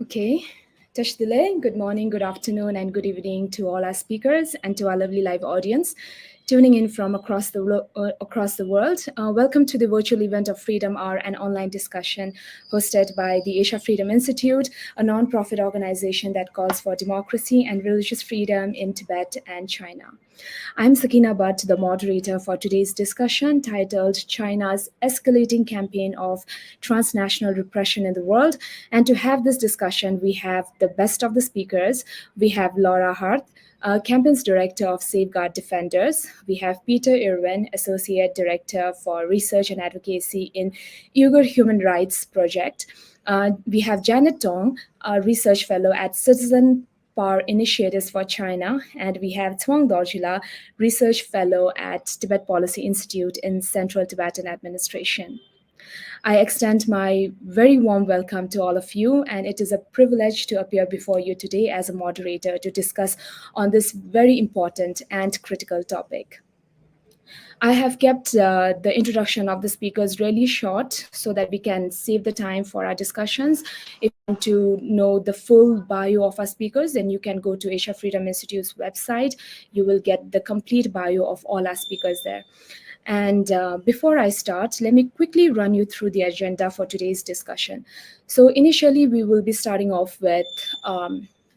Okay. Tashdile, good morning, good afternoon, and good evening to all our speakers and to our lovely live audience tuning in from across the world. Welcome to the virtual event of Freedom Hour, an online discussion hosted by the Asia Freedom Institute, a non-profit organization that calls for democracy and religious freedom in Tibet and China. I'm Sakina Bhatt, the moderator for today's discussion titled China's Escalating Campaign of Transnational Repression in the World. And to have this discussion, we have the best of the speakers. We have Laura Hart, Campaigns Director of Safeguard Defenders. We have Peter Irwin, Associate Director for Research and Advocacy in Uyghur Human Rights Project. We have Janet Tong, a Research Fellow at Citizen Power Initiatives for China, and we have Thuong Dorjila, Research Fellow at Tibet Policy Institute in Central Tibetan Administration. I extend my very warm welcome to all of you, and it is a privilege to appear before you today as a moderator to discuss on this very important and critical topic. I have kept the introduction of the speakers really short so that we can save the time for our discussions. If you want to know the full bio of our speakers, then you can go to Asia Freedom Institute's website. You will get the complete bio of all our speakers there. And before I start, let me quickly run you through the agenda for today's discussion. So initially, we will be starting off with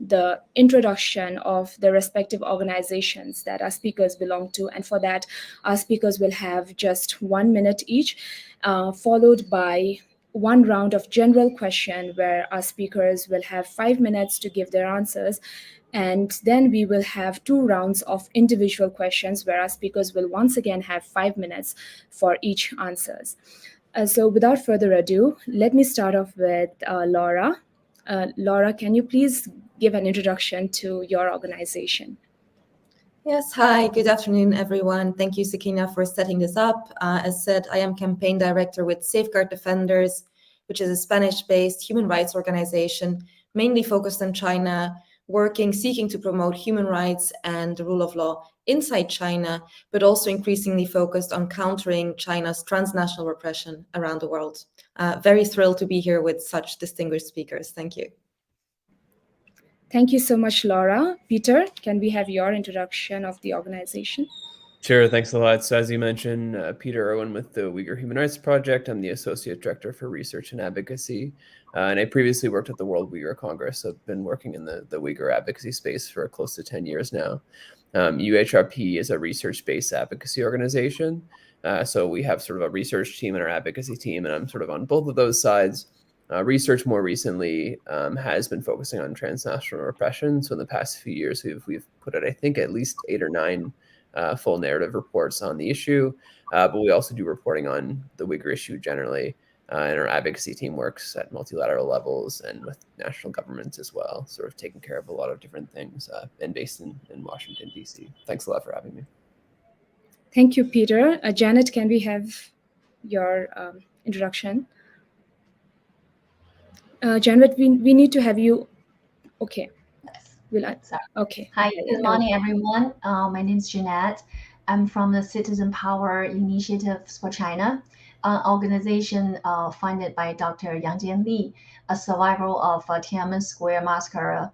the introduction of the respective organizations that our speakers belong to. And for that, our speakers will have just 1 minute each, followed by one round of general question where our speakers will have 5 minutes to give their answers. And then we will have 2 rounds of individual questions where our speakers will once again have 5 minutes for each answers. So without further ado, let me start off with Laura. Laura, can you please give an introduction to your organization? Yes, hi, good afternoon, everyone. Thank you, Sakina, for setting this up. As said, I am campaign director with Safeguard Defenders, which is a Spanish-based human rights organization, mainly focused on China, seeking to promote human rights and the rule of law inside China, but also increasingly focused on countering China's transnational repression around the world. Very thrilled to be here with such distinguished speakers. Thank you. Thank you so much, Laura. Peter, can we have your introduction of the organization? Sure, thanks a lot. So as you mentioned, Peter Irwin with the Uyghur Human Rights Project. I'm the Associate Director for Research and Advocacy. And I previously worked at the World Uyghur Congress. So I've been working in the Uyghur advocacy space for close to 10 years now. UHRP is a research-based advocacy organization. So we have sort of a research team and our advocacy team, and I'm sort of on both of those sides. Research more recently has been focusing on transnational repression. So in the past few years, we've put out, I think, at least 8 or 9 full narrative reports on the issue, but we also do reporting on the Uyghur issue generally, and our advocacy team works at multilateral levels and with national governments as well, sort of taking care of a lot of different things, and based in Washington, D.C. Thanks a lot for having me. Thank you, Peter. Janet, can we have your introduction? Janet, we need to have you. Okay. Okay. Hi, good morning, everyone. My name is Jeanette. I'm from the Citizen Power Initiatives for China, an organization funded by Dr. Yang Jianli, a survivor of Tiananmen Square massacre.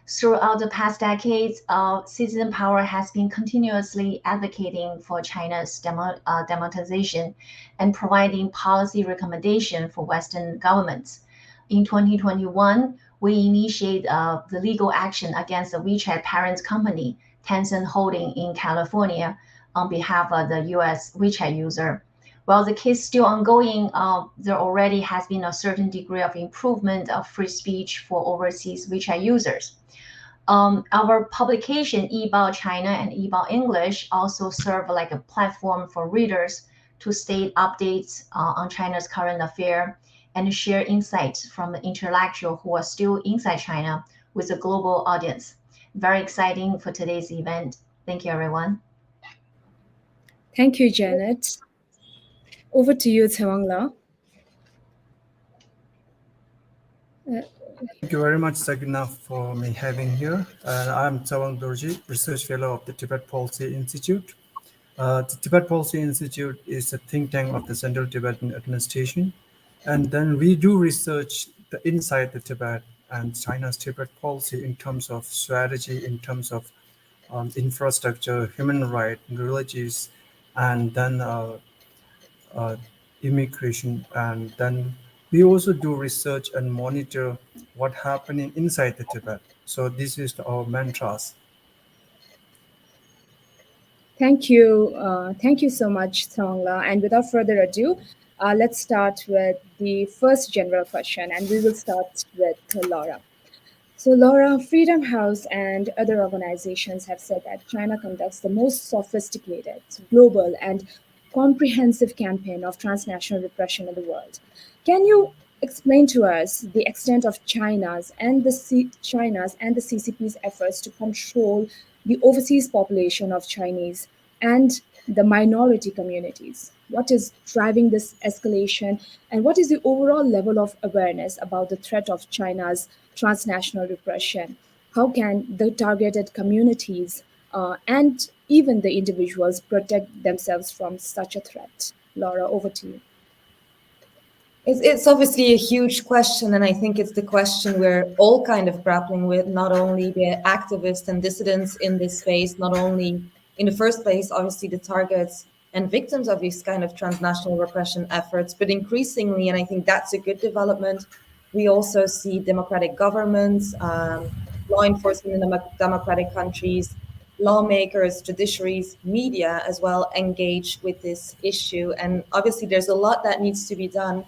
Throughout the past decades, Citizen Power has been continuously advocating for China's democratization and providing policy recommendation for Western governments. In 2021, we initiated the legal action against the WeChat parent company, Tencent Holding in California, on behalf of the US WeChat user. While the case is still ongoing, there already has been a certain degree of improvement of free speech for overseas WeChat users. Our publication, eBao China and eBao English, also serve like a platform for readers to state updates on China's current affair and share insights from the intellectuals who are still inside China with a global audience. Very exciting for today's event. Thank you, everyone. Thank you, Janet. Over to you, Thuong. Thank you very much, Sakina, for me having here. I'm Thuong Dorji, Research Fellow of the Tibet Policy Institute. The Tibet Policy Institute is a think tank of the Central Tibetan Administration. And then we do research inside the Tibet and China's Tibet policy in terms of strategy, in terms of infrastructure, human rights, religious, and then immigration. And then we also do research and monitor what's happening inside the Tibet. So this is our mantras. Thank you. Thank you so much, Thongla. And without further ado, let's start with the first general question, and we will start with Laura. So, Laura, Freedom House and other organizations have said that China conducts the most sophisticated, global, and comprehensive campaign of transnational repression in the world. Can you explain to us the extent of China's and the CCP's efforts to control the overseas population of Chinese and the minority communities? What is driving this escalation, and what is the overall level of awareness about the threat of China's transnational repression? How can the targeted communities and even the individuals protect themselves from such a threat? Laura, over to you. It's obviously a huge question, and I think it's the question we're all kind of grappling with, not only the activists and dissidents in this space, not only in the first place, obviously the targets and victims of these kind of transnational repression efforts, but increasingly, and I think that's a good development, we also see democratic governments, law enforcement in democratic countries, lawmakers, judiciaries, media as well engage with this issue. And obviously there's a lot that needs to be done.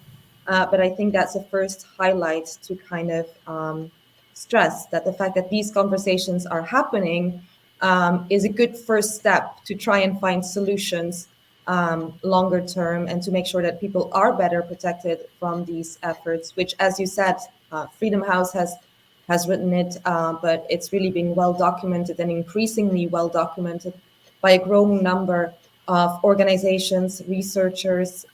But I think that's a first highlight to kind of stress that the fact that these conversations are happening is a good first step to try and find solutions longer term and to make sure that people are better protected from these efforts, which, as you said, Freedom House has written it, but it's really been well documented and increasingly well documented by a growing number of organizations, researchers.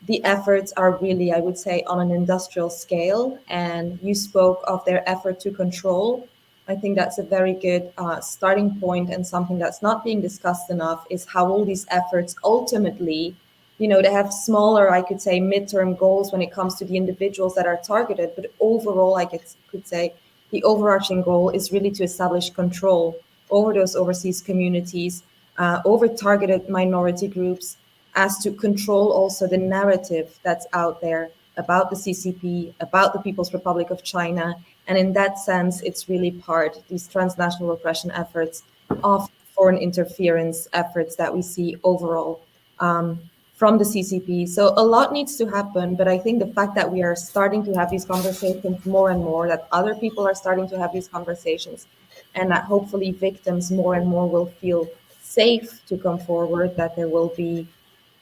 The efforts are really, I would say, on an industrial scale. And you spoke of their effort to control. I think that's a very good starting point, and something that's not being discussed enough is how all these efforts ultimately, you know, they have smaller, I could say, midterm goals when it comes to the individuals that are targeted. But overall, I could say the overarching goal is really to establish control over those overseas communities, over targeted minority groups, as to control also the narrative that's out there about the CCP, about the People's Republic of China. And in that sense, it's really these transnational repression efforts of foreign interference efforts that we see overall from the CCP. So a lot needs to happen, but I think the fact that we are starting to have these conversations more and more, that other people are starting to have these conversations, and that hopefully victims more and more will feel safe to come forward, that there will be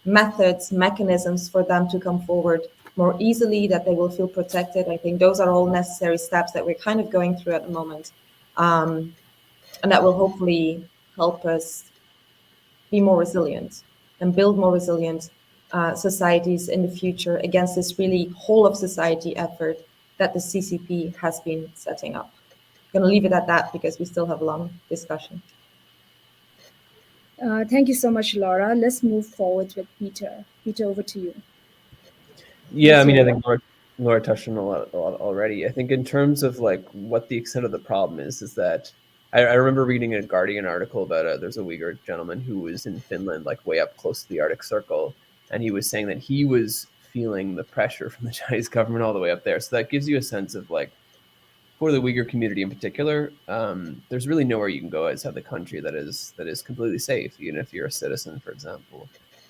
methods, mechanisms for them to come forward more easily, that they will feel protected. I think those are all necessary steps that we're kind of going through at the moment. And that will hopefully help us be more resilient and build more resilient societies in the future against this really whole of society effort that the CCP has been setting up. I'm going to leave it at that because we still have a long discussion. Thank you so much, Laura. Let's move forward with Peter. Peter, over to you. Yeah, I mean, I think Laura touched on a lot already. I think in terms of like what the extent of the problem is that I remember reading a Guardian article about there's a Uyghur gentleman who was in Finland, like way up close to the Arctic Circle, and he was saying that he was feeling the pressure from the Chinese government all the way up there. So that gives you a sense of like, for the Uyghur community in particular, there's really nowhere you can go outside the country that is completely safe, even if you're a citizen, for example.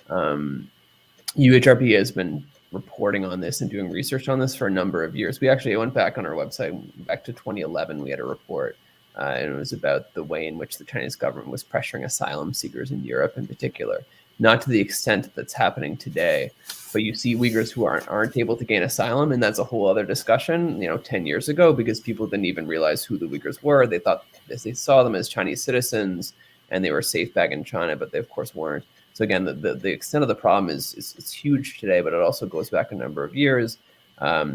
UHRP has been reporting on this and doing research on this for a number of years. We actually went back on our website, back to 2011, we had a report, and it was about the way in which the Chinese government was pressuring asylum seekers in Europe in particular. Not to the extent that's happening today, but you see Uyghurs who aren't able to gain asylum, and that's a whole other discussion, 10 years ago, because people didn't even realize who the Uyghurs were. They thought they saw them as Chinese citizens and they were safe back in China, but they of course weren't. So again, the extent of the problem is huge today, but it also goes back a number of years.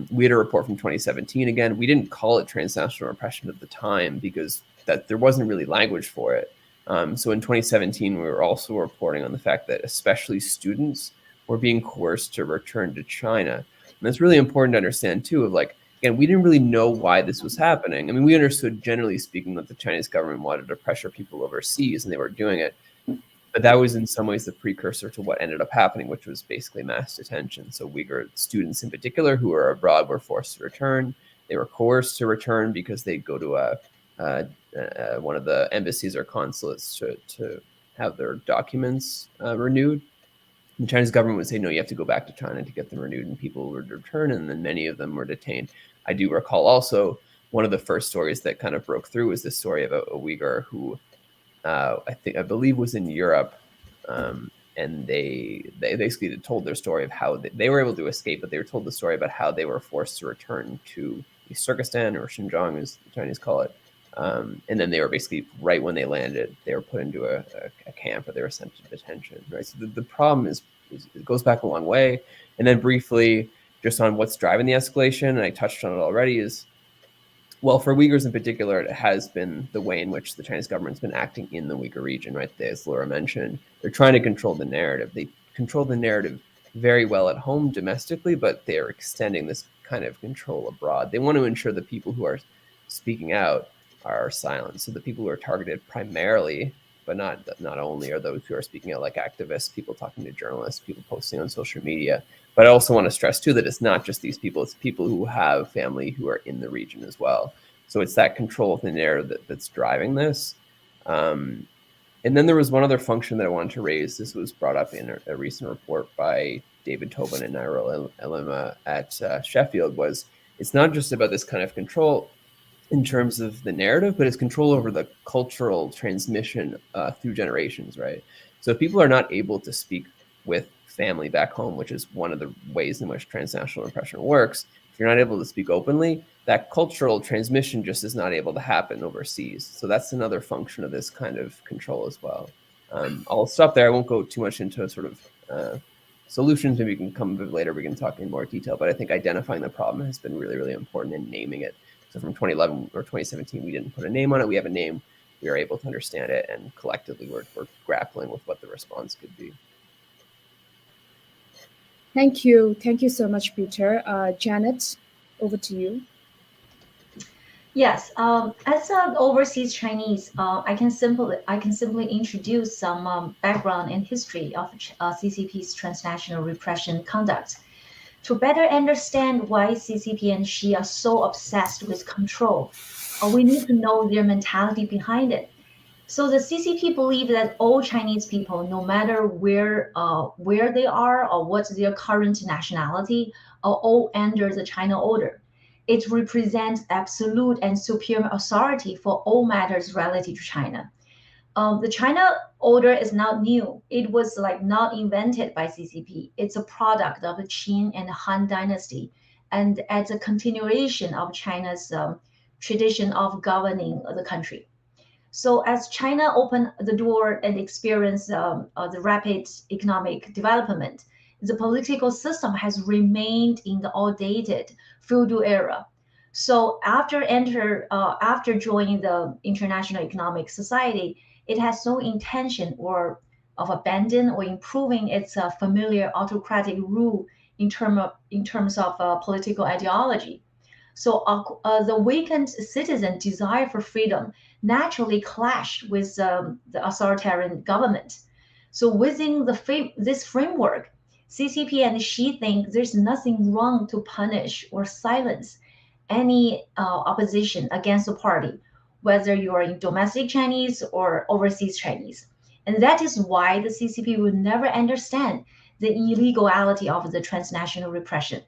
We had a report from 2017. Again, we didn't call it transnational repression at the time because there wasn't really language for it. So in 2017, we were also reporting on the fact that especially students were being coerced to return to China. And it's really important to understand too, again, we didn't really know why this was happening. I mean, we understood, generally speaking, that the Chinese government wanted to pressure people overseas, and they were doing it. But that was in some ways the precursor to what ended up happening, which was basically mass detention. So Uyghur students in particular who were abroad were forced to return. They were coerced to return because they'd go to one of the embassies or consulates to have their documents renewed. The Chinese government would say, no, you have to go back to China to get them renewed, and people would return, and then many of them were detained. I do recall also one of the first stories that kind of broke through was this story of a Uyghur who I believe was in Europe, and they basically told their story of how they were able to escape, but they were told the story about how they were forced to return to East Turkestan, or Xinjiang as the Chinese call it. And then they were basically, right when they landed, they were put into a camp, or they were sent to detention, right? So the problem is it goes back a long way. And then briefly, just on what's driving the escalation, and I touched on it already, is, well, for Uyghurs in particular, it has been the way in which the Chinese government's been acting in the Uyghur region, right? As Laura mentioned, they're trying to control the narrative. They control the narrative very well at home domestically, but they're extending this kind of control abroad. They want to ensure the people who are speaking out are silenced. So the people who are targeted primarily, but not only, are those who are speaking out, like activists, people talking to journalists, people posting on social media. But I also want to stress too that it's not just these people, it's people who have family who are in the region as well. So it's that control of the narrative that's driving this. And then there was one other function that I wanted to raise. This was brought up in a recent report by David Tobin and Nairo Elima at Sheffield, was it's not just about this kind of control in terms of the narrative, but it's control over the cultural transmission through generations, right? So if people are not able to speak with family back home, which is one of the ways in which transnational repression works, if you're not able to speak openly, that cultural transmission just is not able to happen overseas. So that's another function of this kind of control as well. I'll stop there. I won't go too much into sort of solutions. Maybe we can come a bit later. We can talk in more detail. But I think identifying the problem has been really, really important, and naming it. So from 2011 or 2017, we didn't put a name on it. We have a name. We are able to understand it, and collectively we're grappling with what the response could be. Thank you. Thank you so much, Peter. Janet, over to you. Yes, as an overseas Chinese, I can simply introduce some background and history of CCP's transnational repression conduct. To better understand why CCP and Xi are so obsessed with control, we need to know their mentality behind it. So the CCP believe that all Chinese people, no matter where they are or what's their current nationality, are all under the China order. It represents absolute and supreme authority for all matters relative to China. The China order is not new. It was not invented by CCP. It's a product of the Qin and Han dynasty, and as a continuation of China's tradition of governing the country. So as China opened the door and experienced the rapid economic development, the political system has remained in the outdated feudal era. So after joining the International Economic Society, it has no intention of abandoning or improving its familiar autocratic rule in terms of political ideology. So the weakened citizen desire for freedom naturally clashed with the authoritarian government. So within this framework, CCP and Xi think there's nothing wrong to punish or silence any opposition against the party, whether you are in domestic Chinese or overseas Chinese. And that is why the CCP will never understand the illegality of the transnational repression.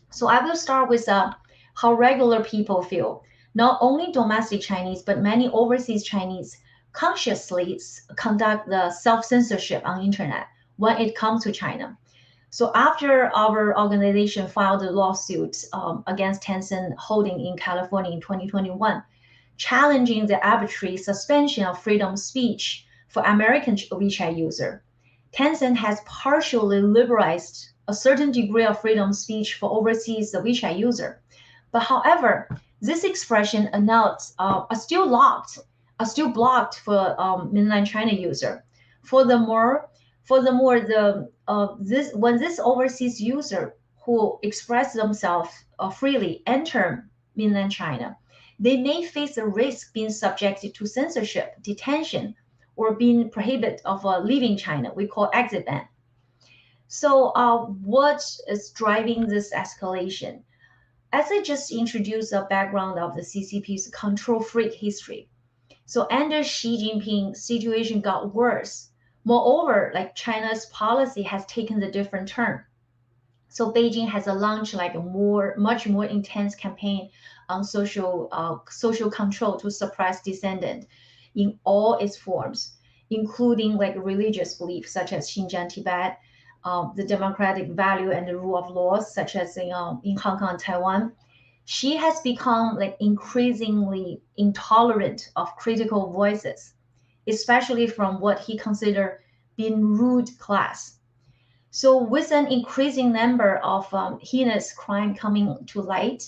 So I will start with how regular people feel. Not only domestic Chinese, but many overseas Chinese consciously conduct the self-censorship on internet when it comes to China. So after our organization filed a lawsuit against Tencent Holding in California in 2021, challenging the arbitrary suspension of freedom of speech for American WeChat user, Tencent has partially liberalized a certain degree of freedom of speech for overseas WeChat user. But however, this expression are still blocked for mainland China user. Furthermore, when this overseas user who express themselves freely enter mainland China, they may face the risk being subjected to censorship, detention, or being prohibited of leaving China. We call exit ban. So what is driving this escalation? As I just introduced the background of the CCP's control freak history, so under Xi Jinping, situation got worse. Moreover, like China's policy has taken a different turn. So Beijing has launched like a much more intense campaign on social control to suppress dissent in all its forms, including like religious beliefs such as Xinjiang, Tibet, the democratic value and the rule of law, such as in Hong Kong, Taiwan. She has become like increasingly intolerant of critical voices, especially from what he considered being rude class. So with an increasing number of heinous crime coming to light,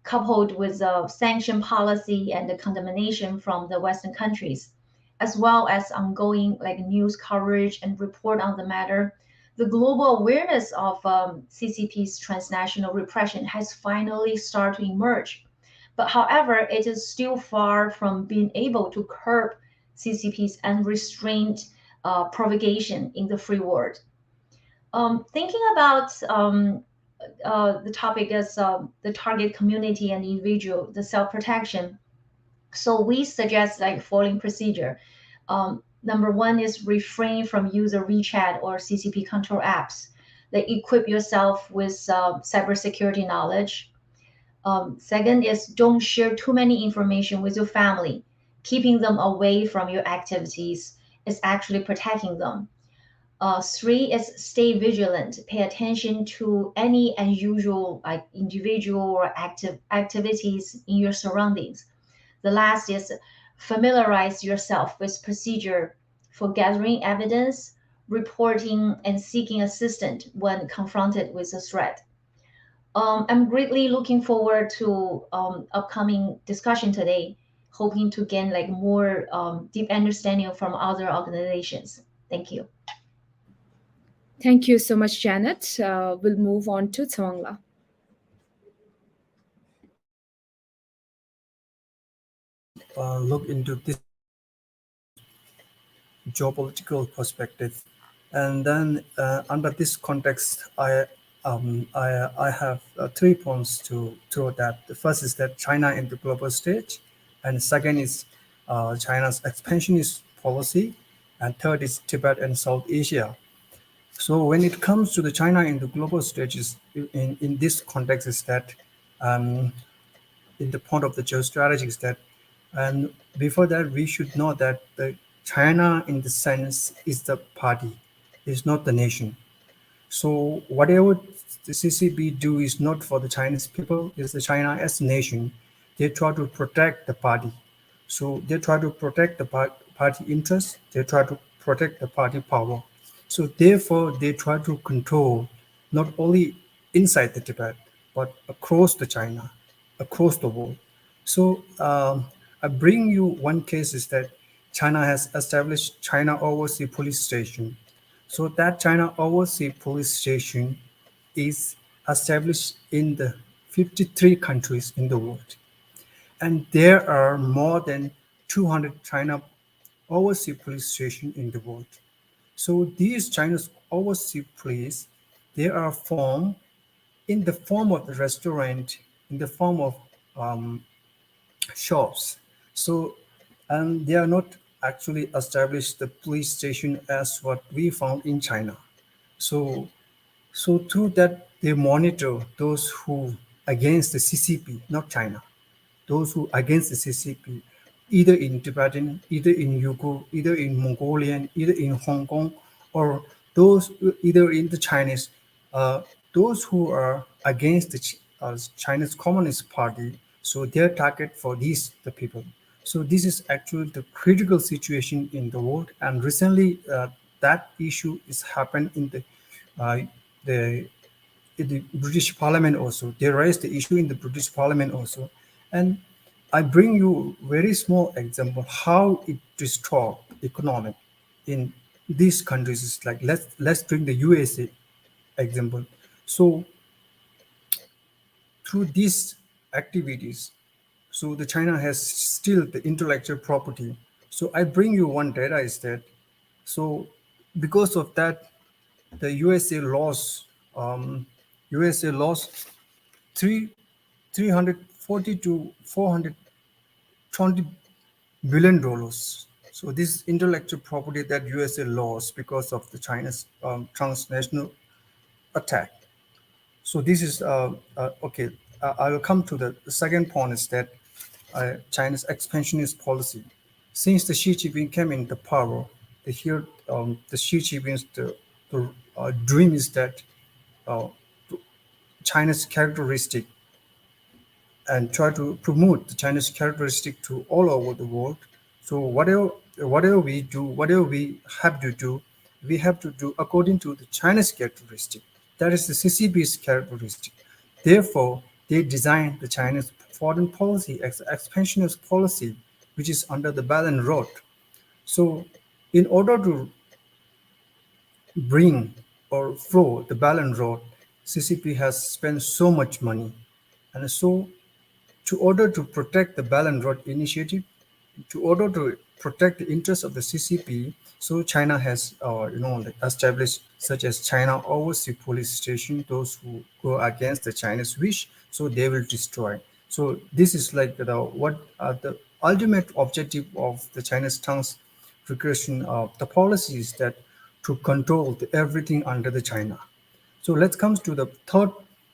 coupled with the sanction policy and the condemnation from the Western countries, as well as ongoing like news coverage and report on the matter, the global awareness of CCP's transnational repression has finally started to emerge. But however, it is still far from being able to curb CCP's unrestrained propagation in the free world. Thinking about the topic as the target community and individual, the self-protection. So we suggest like following procedure. Number one is refrain from using WeChat or CCP control apps. Like equip yourself with cybersecurity knowledge. Second is don't share too many information with your family. Keeping them away from your activities is actually protecting them. Three is stay vigilant. Pay attention to any unusual like individual or activities in your surroundings. The last is familiarize yourself with procedure for gathering evidence, reporting, and seeking assistance when confronted with a threat. I'm greatly looking forward to upcoming discussion today, hoping to gain like more deep understanding from other organizations. Thank you. Thank you so much, Janet. We'll move on to Tsawangla. Look into this geopolitical perspective, and then under this context, I have 3 points to throw that. The first is that China in the global stage, and second is China's expansionist policy, and third is Tibet and South Asia. So when it comes to the China in the global stages, in this context is that in the point of the geostrategy is that, and before that we should know that the China in the sense is the party, is not the nation. So whatever the CCP do is not for the Chinese people, is the China as a nation. They try to protect the party. So they try to protect the party interests, they try to protect the party power. So therefore, they try to control not only inside the Tibet, but across the China, across the world. So I bring you one case is that China has established China Overseas Police Station. So that China Overseas Police Station is established in the 53 countries in the world. And there are more than 200 China Overseas Police Stations in the world. So these China's overseas police, they are formed in the form of the restaurant, in the form of shops. So, and they are not actually established the police station as what we found in China. So through that, they monitor those who against the CCP, not China, those who against the CCP, either in Tibetan, either in Uyghur, either in Mongolian, either in Hong Kong, or those either in the Chinese, those who are against the Chinese Communist Party. So their target for the people. So this is actually the critical situation in the world. And recently, that issue is happened in the British Parliament also. They raised the issue in the British Parliament also. And I bring you very small example how it distort economic in these countries. It's like let's bring the USA example. So through these activities, so the China has still the intellectual property. So I bring you one data is that, so because of that, the USA lost $340 to $420 billion. So this intellectual property that USA lost because of the China's transnational attack. So this is okay. I will come to the second point is that China's expansionist policy. Since the Xi Jinping came into power, the Xi Jinping's dream is that China's characteristic and try to promote the Chinese characteristic to all over the world. So whatever we do, whatever we have to do according to the Chinese characteristic. That is the CCP's characteristic. Therefore, they designed the Chinese foreign policy as expansionist policy, which is under the Belt and Road. So in order to bring or flow the Belt and Road, CCP has spent so much money. And so to order to protect the Belt and Road initiative, to order to protect the interests of the CCP, so China has, established such as China Overseas Police Station. Those who go against the Chinese wish, so they will destroy. So this is like the ultimate objective of the Chinese transgression of the policy is that to control everything under the China. So let's come to the third.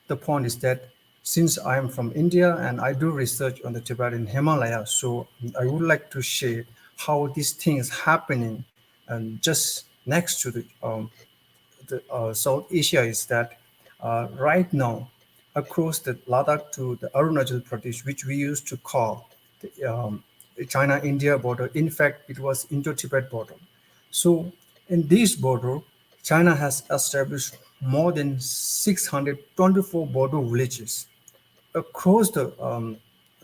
The point is that since I am from India and I do research on the Tibetan Himalaya, so I would like to share how these things happening and just next to the South Asia is that right now across the Ladakh to the Arunachal Pradesh, which we used to call the China-India border, in fact, it was Indo-Tibet border. So in this border, China has established more than 624 border villages across the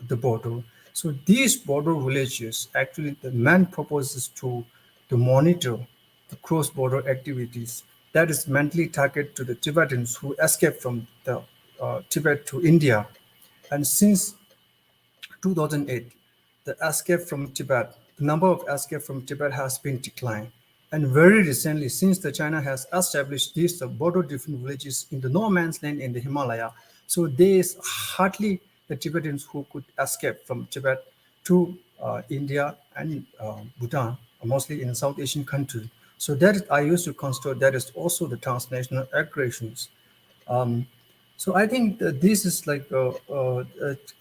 border. So these border villages, actually the main purpose is to monitor the cross-border activities that is mentally targeted to the Tibetans who escaped from the Tibet to India. And since 2008, the escape from Tibet, the number of escape from Tibet has been declined. And very recently, since the China has established these border different villages in the no man's land in the Himalaya, so there is hardly the Tibetans who could escape from Tibet to India and Bhutan, mostly in South Asian countries. So that I used to consider that is also the transnational aggressions. So I think that this is like,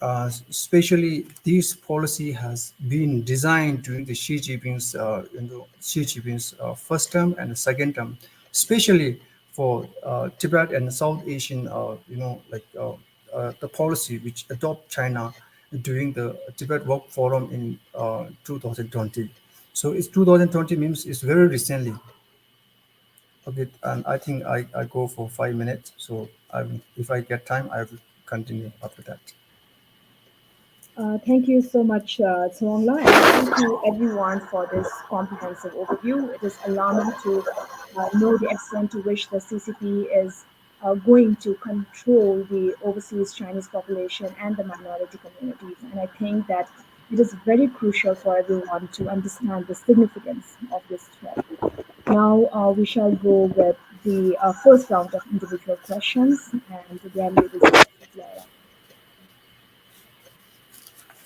especially this policy has been designed during the Xi Jinping's, first term and the second term, especially for Tibet and South Asian, the policy which adopt China during the Tibet Work Forum in 2020. So it's 2020 means it's very recently. Okay, and I think I go for 5 minutes. So if I get time, I will continue after that. Thank you so much, Tsongla, and thank you everyone for this comprehensive overview. It is alarming to know the extent to which the CCP is going to control the overseas Chinese population and the minority communities. And I think that it is very crucial for everyone to understand the significance of this threat. Now we shall go with the first round of individual questions, and again we will start with Laura.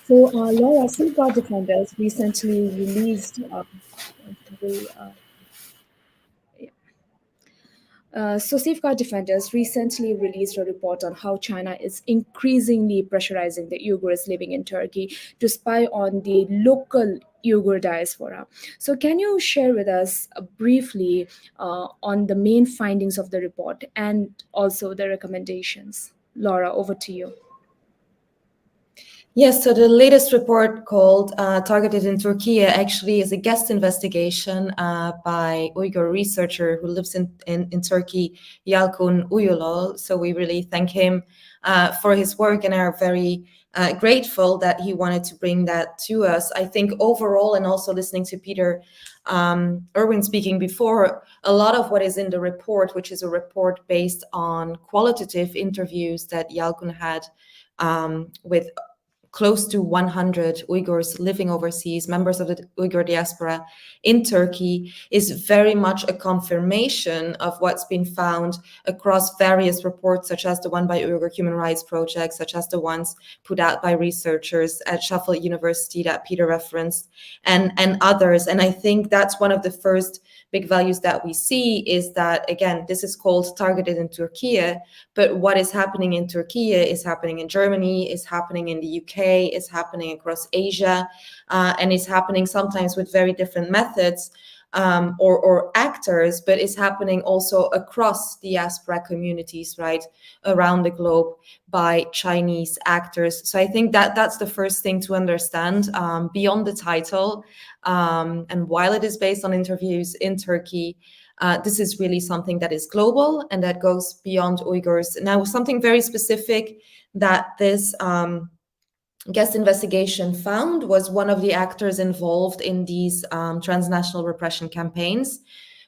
So Laura, Safeguard Defenders recently released Safeguard Defenders recently released a report on how China is increasingly pressurizing the Uyghurs living in Turkey to spy on the local Uyghur diaspora. So can you share with us briefly on the main findings of the report and also the recommendations? Laura, over to you. Yes, so the latest report called Targeted in Turkey actually is a guest investigation by Uyghur researcher who lives in Turkey, Yalkun Uyulol. So we really thank him for his work and are very grateful that he wanted to bring that to us. I think overall, and also listening to Peter Irwin speaking before, a lot of what is in the report, which is a report based on qualitative interviews that Yalkun had with close to 100 Uyghurs living overseas, members of the Uyghur diaspora in Turkey, is very much a confirmation of what's been found across various reports, such as the one by Uyghur Human Rights Project, such as the ones put out by researchers at Sheffield University that Peter referenced, and others. And I think that's one of the first big values that we see, is that, again, this is called targeted in Turkey, but what is happening in Turkey is happening in Germany, is happening in the UK, is happening across Asia, and is happening sometimes with very different methods or actors, but is happening also across diaspora communities, right, around the globe by Chinese actors. So I think that that's the first thing to understand beyond the title. And while it is based on interviews in Turkey, this is really something that is global and that goes beyond Uyghurs. Now, something very specific that this guest investigation found was one of the actors involved in these transnational repression campaigns,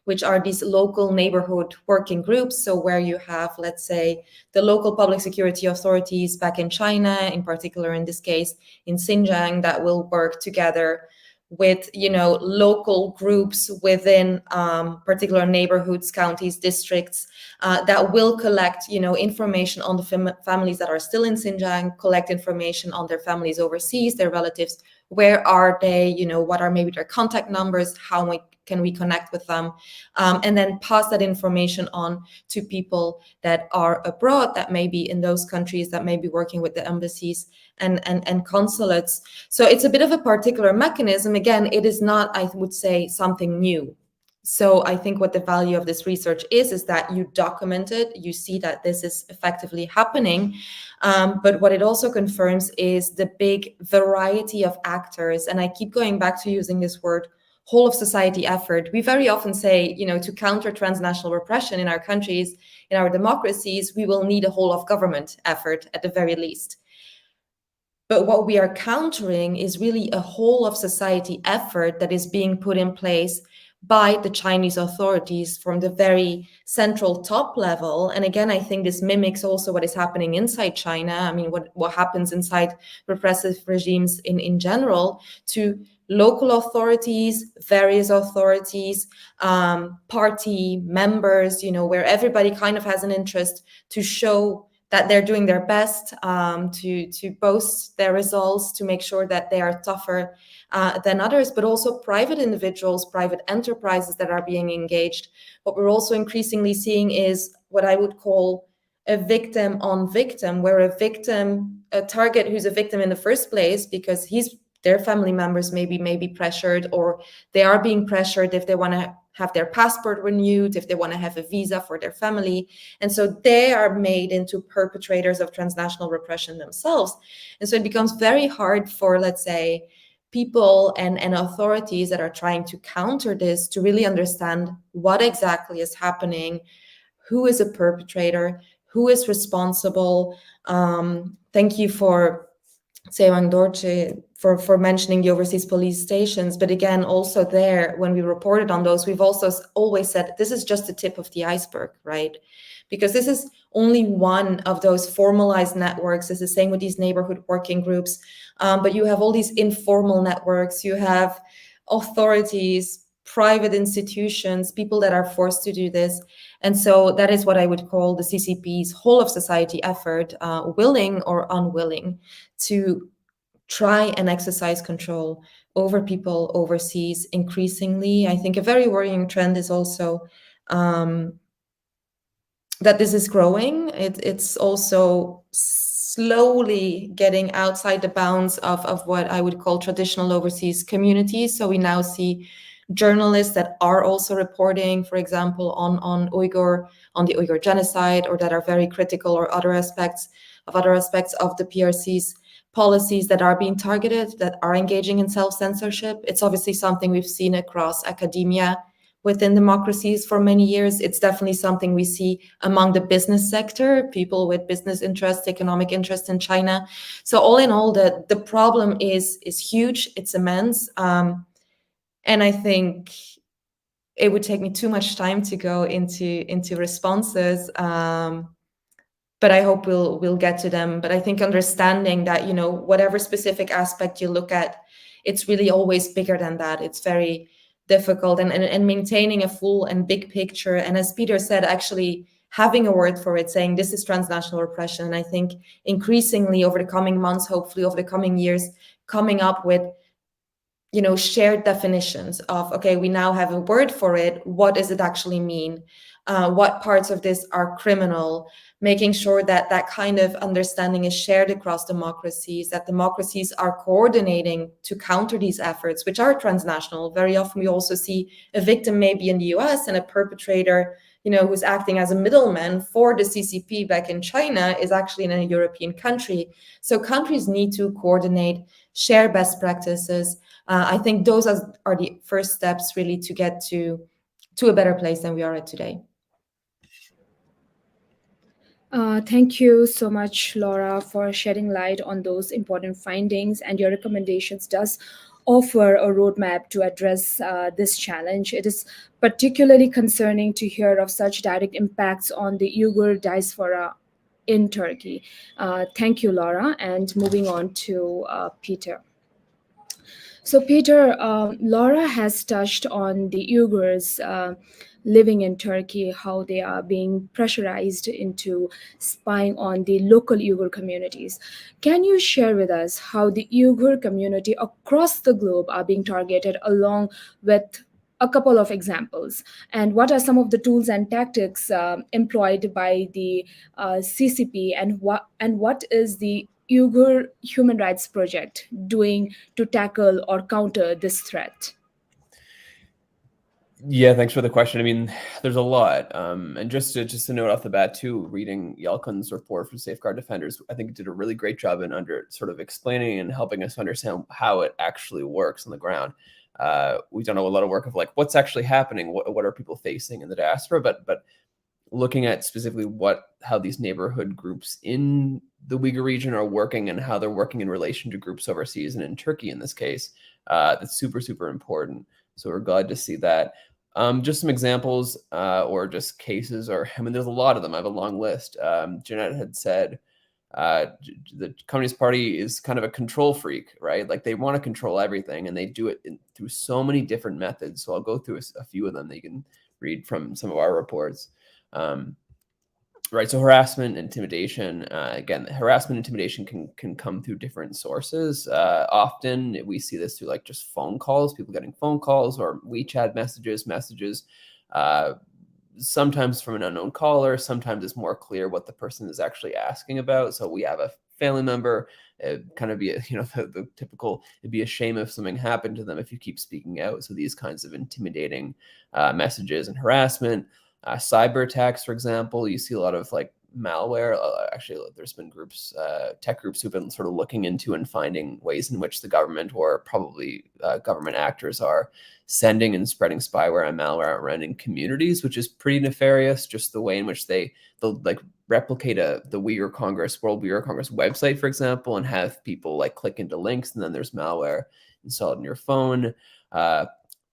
which are these local neighborhood working groups. So where you have, let's say, the local public security authorities back in China, in particular in this case in Xinjiang, that will work together with, you know, local groups within particular neighborhoods, counties, districts that will collect, you know, information on the families that are still in Xinjiang, collect information on their families overseas, their relatives, where are they, you know, what are maybe their contact numbers, how can we connect with them, and then pass that information on to people that are abroad, that may be in those countries, that may be working with the embassies and consulates. So it's a bit of a particular mechanism. Again, it is not, I would say, something new. So I think what the value of this research is that you document it, you see that this is effectively happening. But what it also confirms is the big variety of actors. And I keep going back to using this word, whole of society effort. We very often say, you know, to counter transnational repression in our countries, in our democracies, we will need a whole of government effort at the very least. But what we are countering is really a whole of society effort that is being put in place by the Chinese authorities from the very central top level. And again, I think this mimics also what is happening inside China. I mean, what happens inside repressive regimes in general, to local authorities, various authorities, party members, you know, where everybody kind of has an interest to show that they're doing their best, to boast their results, to make sure that they are tougher than others, but also private individuals, private enterprises that are being engaged. What we're also increasingly seeing is what I would call a victim on victim, where a target who's a victim in the first place because their family members may be pressured, or they are being pressured if they want to have their passport renewed, if they want to have a visa for their family. And so they are made into perpetrators of transnational repression themselves. And so it becomes very hard for, let's say, people and authorities that are trying to counter this to really understand what exactly is happening, who is a perpetrator, who is responsible. Thank you for Sewang Dorje for mentioning the overseas police stations. But again, also there, when we reported on those, we've also always said this is just the tip of the iceberg, right? Because this is only one of those formalized networks. It's the same with these neighborhood working groups. But you have all these informal networks. You have authorities, private institutions, people that are forced to do this. And so that is what I would call the CCP's whole of society effort, willing or unwilling, to try and exercise control over people overseas increasingly. I think a very worrying trend is also that this is growing. It's also slowly getting outside the bounds of what I would call traditional overseas communities. So we now see journalists that are also reporting, for example, on the Uyghur genocide, or that are very critical, or other aspects of the PRC's policies that are being targeted, that are engaging in self-censorship. It's obviously something we've seen across academia, within democracies for many years. It's definitely something we see among the business sector, people with business interests, economic interest in China. So all in all, the problem is huge, it's immense. And I think it would take me too much time to go into responses. But I hope we'll get to them. But I think understanding that, whatever specific aspect you look at, it's really always bigger than that. It's very difficult, and maintaining a full and big picture. And as Peter said, actually having a word for it, saying this is transnational repression. And I think increasingly over the coming months, hopefully over the coming years, coming up with shared definitions of, okay, we now have a word for it. What does it actually mean? What parts of this are criminal? Making sure that that kind of understanding is shared across democracies, that democracies are coordinating to counter these efforts, which are transnational. Very often we also see a victim maybe in the US and a perpetrator, who's acting as a middleman for the CCP back in China is actually in a European country. So countries need to coordinate, share best practices. I think those are the first steps really to get to a better place than we are at today. Thank you so much, Laura, for shedding light on those important findings, and your recommendations does offer a roadmap to address this challenge. It is particularly concerning to hear of such direct impacts on the Uyghur diaspora in Turkey. Thank you, Laura, and moving on to Peter. So, Peter, Laura has touched on the Uyghurs living in Turkey, how they are being pressurized into spying on the local Uyghur communities. Can you share with us how the Uyghur community across the globe are being targeted, along with a couple of examples? And what are some of the tools and tactics employed by the CCP, and what is the Uyghur Human Rights Project doing to tackle or counter this threat? Yeah, thanks for the question. I mean, there's a lot. And just to note off the bat too, reading Yalkun's report from Safeguard Defenders, I think it did a really great job in sort of explaining and helping us understand how it actually works on the ground. We've done a lot of work of like what's actually happening, what are people facing in the diaspora, but looking at specifically how these neighborhood groups in the Uyghur region are working and how they're working in relation to groups overseas and in Turkey in this case, that's super, super important. So we're glad to see that. Just some examples or just cases, there's a lot of them. I have a long list. Jeanette had said the Communist Party is kind of a control freak, right? Like they want to control everything, and they do it through so many different methods. So I'll go through a few of them that you can read from some of our reports. Right, so harassment, intimidation. Again, harassment, intimidation can come through different sources. Often we see this through like just phone calls, people getting phone calls or WeChat messages. Sometimes from an unknown caller. Sometimes it's more clear what the person is actually asking about. So we have a family member, kind of be the typical. It'd be a shame if something happened to them if you keep speaking out. So these kinds of intimidating messages and harassment. Cyberattacks, for example, you see a lot of like malware. Actually, there's been tech groups who've been sort of looking into and finding ways in which the government or probably government actors are sending and spreading spyware and malware around in communities, which is pretty nefarious. Just the way in which they'll like replicate the World Uyghur Congress website, for example, and have people like click into links, and then there's malware installed in your phone.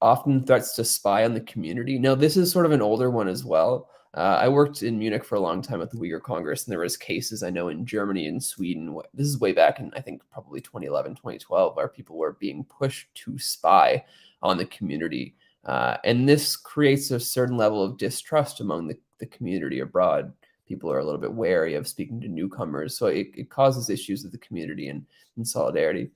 Often threats to spy on the community. Now, this is sort of an older one as well. I worked in Munich for a long time at the Uyghur Congress, and there was cases I know in Germany and Sweden. This is way back in, I think, probably 2011, 2012, where people were being pushed to spy on the community. And this creates a certain level of distrust among the community abroad. People are a little bit wary of speaking to newcomers. So it causes issues with the community and solidarity.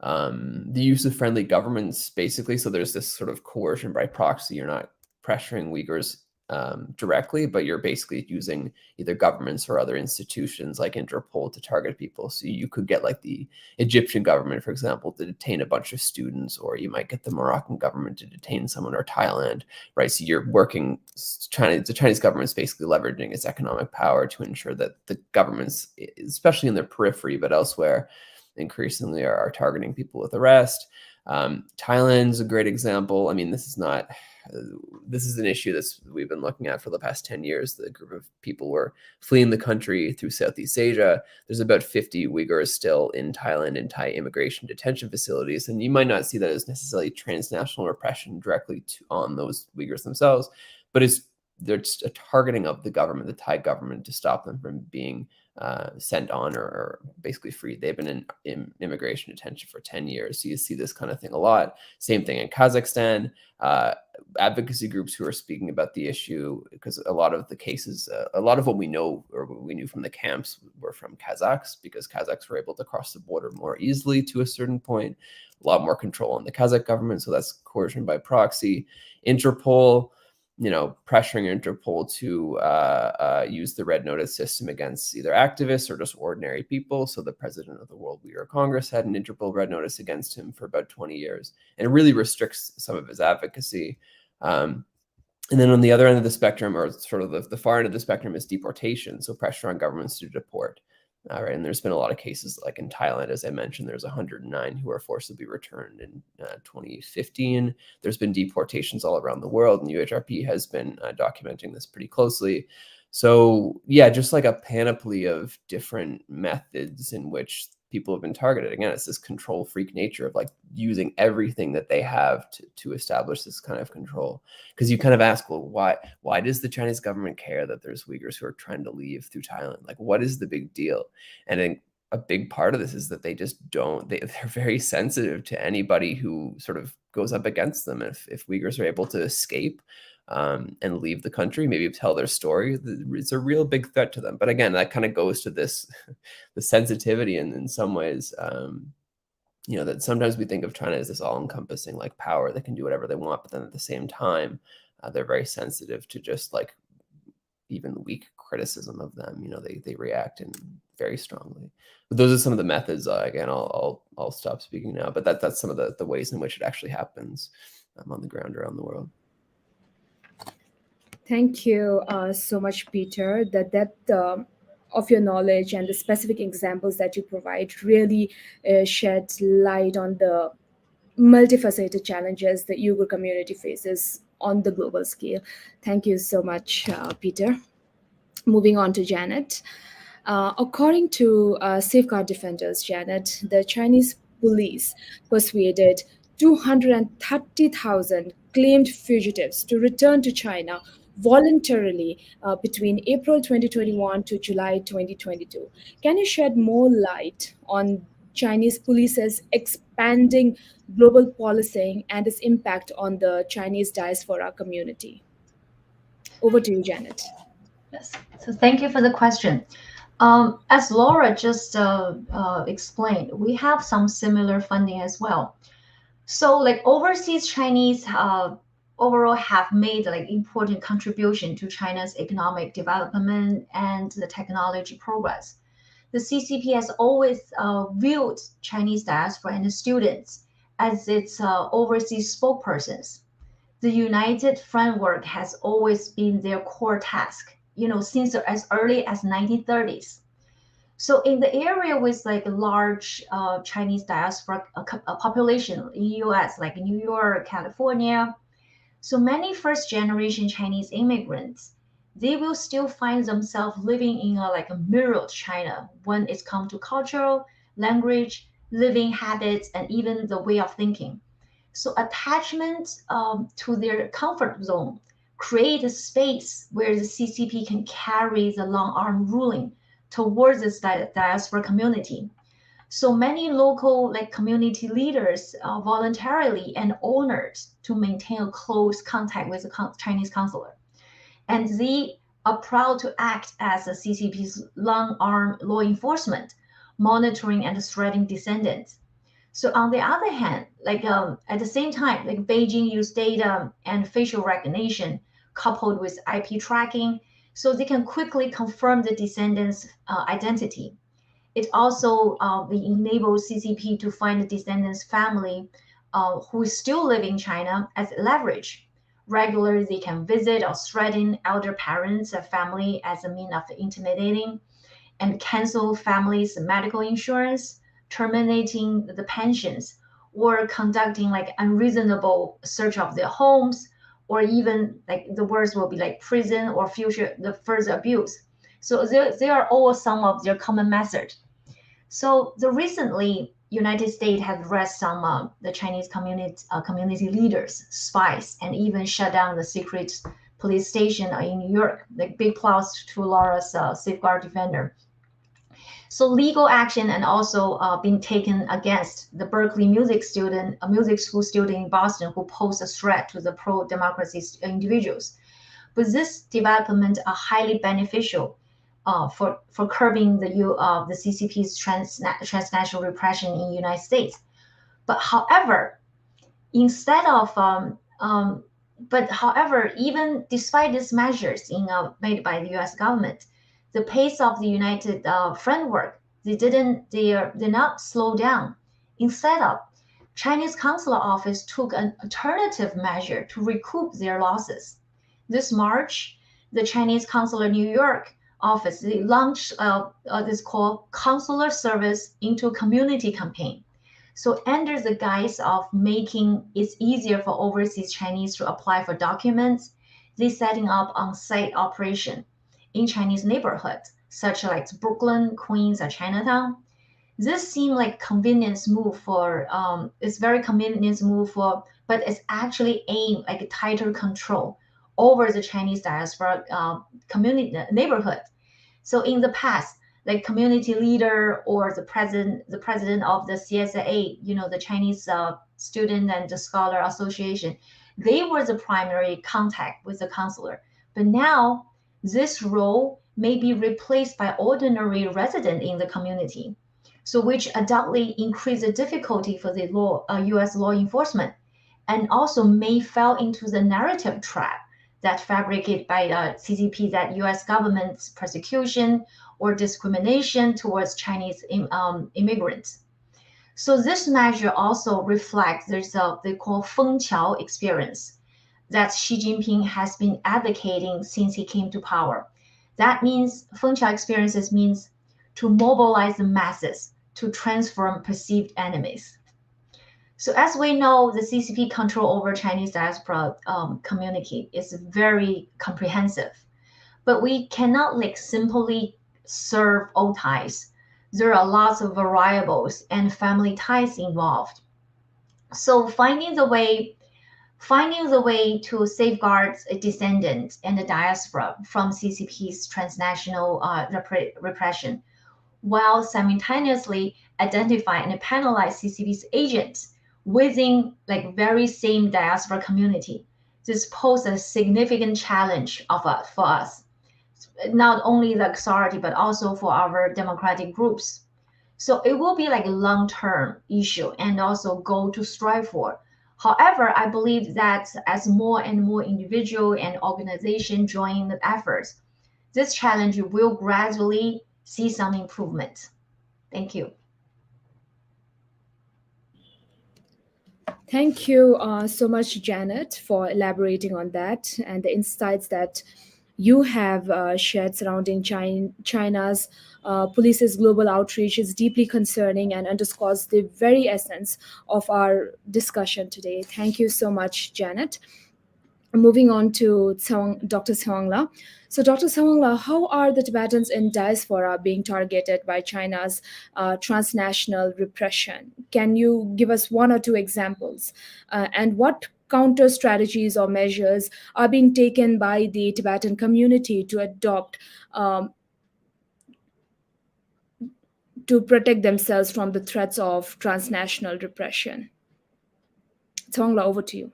The use of friendly governments, basically. So there's this sort of coercion by proxy. You're not pressuring Uyghurs directly, but you're basically using either governments or other institutions like Interpol to target people. So you could get like the Egyptian government, for example, to detain a bunch of students, or you might get the Moroccan government to detain someone, or Thailand, right? So you're working, the Chinese government's basically leveraging its economic power to ensure that the governments, especially in their periphery, but elsewhere, increasingly are targeting people with arrest. Thailand's a great example. I mean, this is not this is an issue we've been looking at for the past 10 years. The group of people were fleeing the country through Southeast Asia. There's about 50 Uighurs still in Thailand in Thai immigration detention facilities. And you might not see that as necessarily transnational repression directly on those Uyghurs themselves, but there's a targeting of the government, the Thai government, to stop them from being sent on or basically freed. They've been in immigration detention for 10 years. So you see this kind of thing a lot. Same thing in Kazakhstan. Advocacy groups who are speaking about the issue, because a lot of the cases, a lot of what we know or what we knew from the camps were from Kazakhs, because Kazakhs were able to cross the border more easily to a certain point, a lot more control on the Kazakh government. So that's coercion by proxy. Interpol, pressuring Interpol to use the red notice system against either activists or just ordinary people. So the president of the World Uyghur Congress had an Interpol red notice against him for about 20 years. And it really restricts some of his advocacy. And then on the other end of the spectrum, or sort of the far end of the spectrum, is deportation. So pressure on governments to deport. Right, and there's been a lot of cases, like in Thailand, as I mentioned, there's 109 who were forcibly returned in 2015. There's been deportations all around the world, and UHRP has been documenting this pretty closely. So yeah, just like a panoply of different methods in which people have been targeted. Again, it's this control freak nature of like using everything that they have to establish this kind of control. Because you kind of ask, well, why does the Chinese government care that there's Uyghurs who are trying to leave through Thailand? Like, what is the big deal? And I think a big part of this is that they just they're very sensitive to anybody who sort of goes up against them. If Uyghurs are able to escape and leave the country, maybe tell their story, it's a real big threat to them. But again, that kind of goes to this, the sensitivity, and in some ways, that sometimes we think of China as this all-encompassing like power that can do whatever they want, but then at the same time, they're very sensitive to just like even weak criticism of them. They react in very strongly. But those are some of the methods. Again, I'll stop speaking now, but that's some of the ways in which it actually happens on the ground around the world. Thank you so much, Peter. The depth of your knowledge and the specific examples that you provide really shed light on the multifaceted challenges the Uyghur community faces on the global scale. Thank you so much, Peter. Moving on to Janet. According to Safeguard Defenders, Janet, the Chinese police persuaded 230,000 claimed fugitives to return to China voluntarily between April 2021 to July 2022. Can you shed more light on Chinese police's expanding global policing and its impact on the Chinese diaspora community? Over to you, Janet. Yes, so thank you for the question. As Laura just explained, we have some similar funding as well. So like overseas Chinese overall have made like important contribution to China's economic development and the technology progress. The CCP has always viewed Chinese diaspora and the students as its overseas spokespersons. The United Framework has always been their core task, since as early as 1930s. So in the area with like a large Chinese diaspora population in the US, like New York, California, so many first-generation Chinese immigrants, they will still find themselves living in a mirrored China when it comes to cultural, language, living habits, and even the way of thinking. So attachment to their comfort zone create a space where the CCP can carry the long arm ruling towards this diaspora community. So many local community leaders voluntarily and honored to maintain a close contact with the Chinese consulate. And they are proud to act as the CCP's long arm law enforcement, monitoring and threatening dissidents. So on the other hand, at the same time, Beijing used data and facial recognition coupled with IP tracking, so they can quickly confirm the descendants' identity. It also enables CCP to find the descendants' family who is still living in China as leverage. Regularly, they can visit or threaten elder parents and family as a means of intimidating and cancel families' medical insurance, terminating the pensions, or conducting unreasonable search of their homes, or even like the words will be like prison or the further abuse. So they are all some of their common methods. So the recently United States have arrested some the Chinese community leaders, spies, and even shut down the secret police station in New York, like big plots to Laura's safeguard defender. So legal action and also been taken against the Berkeley music school student in Boston who posed a threat to the pro-democracy individuals. But this development are highly beneficial for curbing the CCP's transnational repression in the United States. But however, even despite these measures made by the U.S. government, the pace of the United Front work, they did not slow down. Instead of, Chinese consular office took an alternative measure to recoup their losses. This March, the Chinese consular New York office, they launched this called Consular Service into Community campaign. So under the guise of making it easier for overseas Chinese to apply for documents, they setting up on-site operation in Chinese neighborhoods, such like Brooklyn, Queens, or Chinatown. This seemed like convenience move it's very convenience move but it's actually aimed like a tighter control over the Chinese diaspora community neighborhood. So in the past, like community leader or the president of the CSA, the Chinese Student and the Scholar Association, they were the primary contact with the consular. But now this role may be replaced by ordinary resident in the community. So which undoubtedly increase the difficulty for the U.S. law enforcement, and also may fall into the narrative trap that fabricated by CCP that U.S. government's persecution or discrimination towards Chinese immigrants. So this measure also reflects they call Fengqiao experience that Xi Jinping has been advocating since he came to power. That means Fengqiao experiences means to mobilize the masses to transform perceived enemies. So as we know, the CCP control over Chinese diaspora community is very comprehensive, but we cannot like simply serve all ties. There are lots of variables and family ties involved. So finding the way to safeguard descendants and the diaspora from CCP's transnational repression, while simultaneously identify and penalize CCP's agents within like very same diaspora community. This poses a significant challenge for us, not only the authority, but also for our democratic groups. So it will be like a long-term issue and also goal to strive for. However, I believe that as more and more individual and organization join the efforts, this challenge will gradually see some improvement. Thank you. Thank you so much, Janet, for elaborating on that and the insights that you have shared surrounding China's police's global outreach is deeply concerning and underscores the very essence of our discussion today. Thank you so much, Janet. Moving on to Dr. Tsewang-la. So Dr. Tsewang-la, how are the Tibetans in diaspora being targeted by China's transnational repression? Can you give us one or two examples? And what counter strategies or measures are being taken by the Tibetan community to adopt to protect themselves from the threats of transnational repression? Tsewang-la, over to you.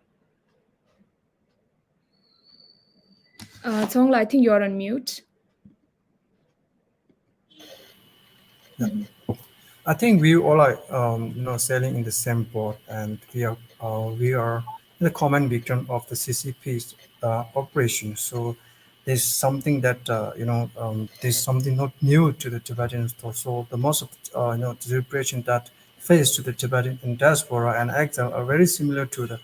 Tsewang-la, I think you're on mute. Yeah. I think we all are, sailing in the same boat, and we are the common victim of the CCP's operation. So there's something that there's something not new to the Tibetans. So the most of the repression that faced to the Tibetan in diaspora and exile are very similar to the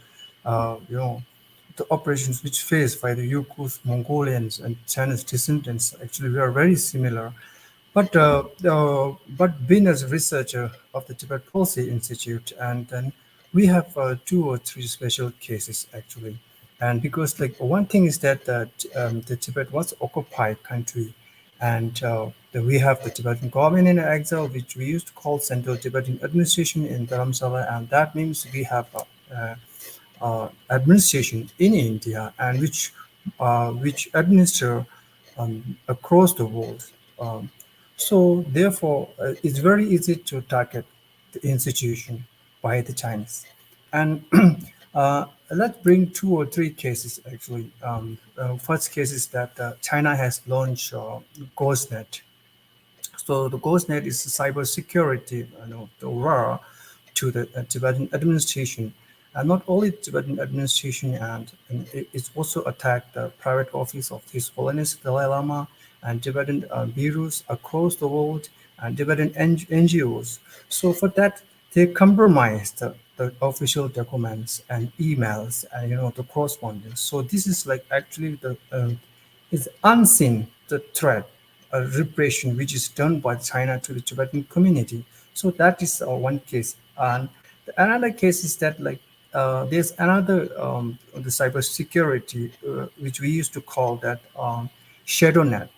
the operations which faced by the Uighurs, Mongolians, and Chinese descendants. Actually, we are very similar. But being as a researcher of the Tibet Policy Institute, and then we have 2 or 3 special cases actually. And because like one thing is that the Tibet was occupied country, and we have the Tibetan government in exile, which we used to call Central Tibetan Administration in Dharamsala, and that means we have administration in India, and which administer across the world. So therefore, it's very easy to target the institution by the Chinese. And let's bring 2 or 3 cases actually. First case is that China has launched GhostNet. So the GhostNet is a cybersecurity, the war to the Tibetan administration, and not only Tibetan administration, and it's also attacked the private office of His Holiness Dalai Lama and Tibetan bureaus across the world and Tibetan NGOs. So for that, they compromised the official documents and emails and the correspondence. So this is like actually the is unseen the threat repression which is done by China to the Tibetan community. So that is one case. And another case is that like there's another the cybersecurity which we used to call that shadow net.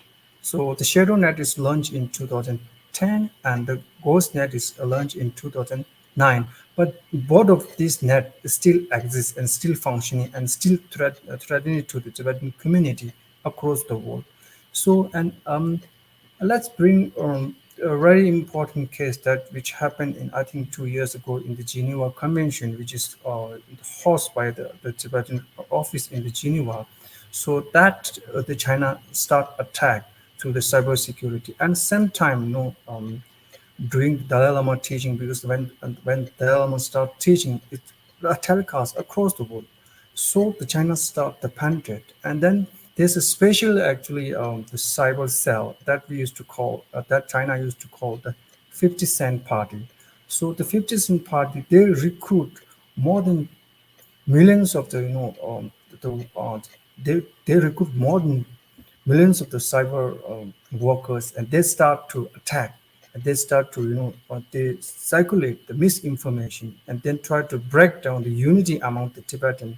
So the shadow net is launched in 2010 and the ghost net is launched in 2009. But both of these net still exist and still functioning and still threatening to the Tibetan community across the world. So, and let's bring a very important case that which happened in I think 2 years ago in the Geneva Convention, which is hosted by the Tibetan office in the Geneva. So that the China start attack to the cybersecurity, and same time, during Dalai Lama teaching, because when Dalai Lama start teaching, it telecast across the world. So the China start the penetrate, and then there's a special actually the cyber cell that we used to call that China used to call the 50 Cent Party. So the 50 Cent Party, they recruit more than millions of the they recruit more than millions of the cyber workers, and they start to attack, and they start to they circulate the misinformation and then try to break down the unity among the Tibetan.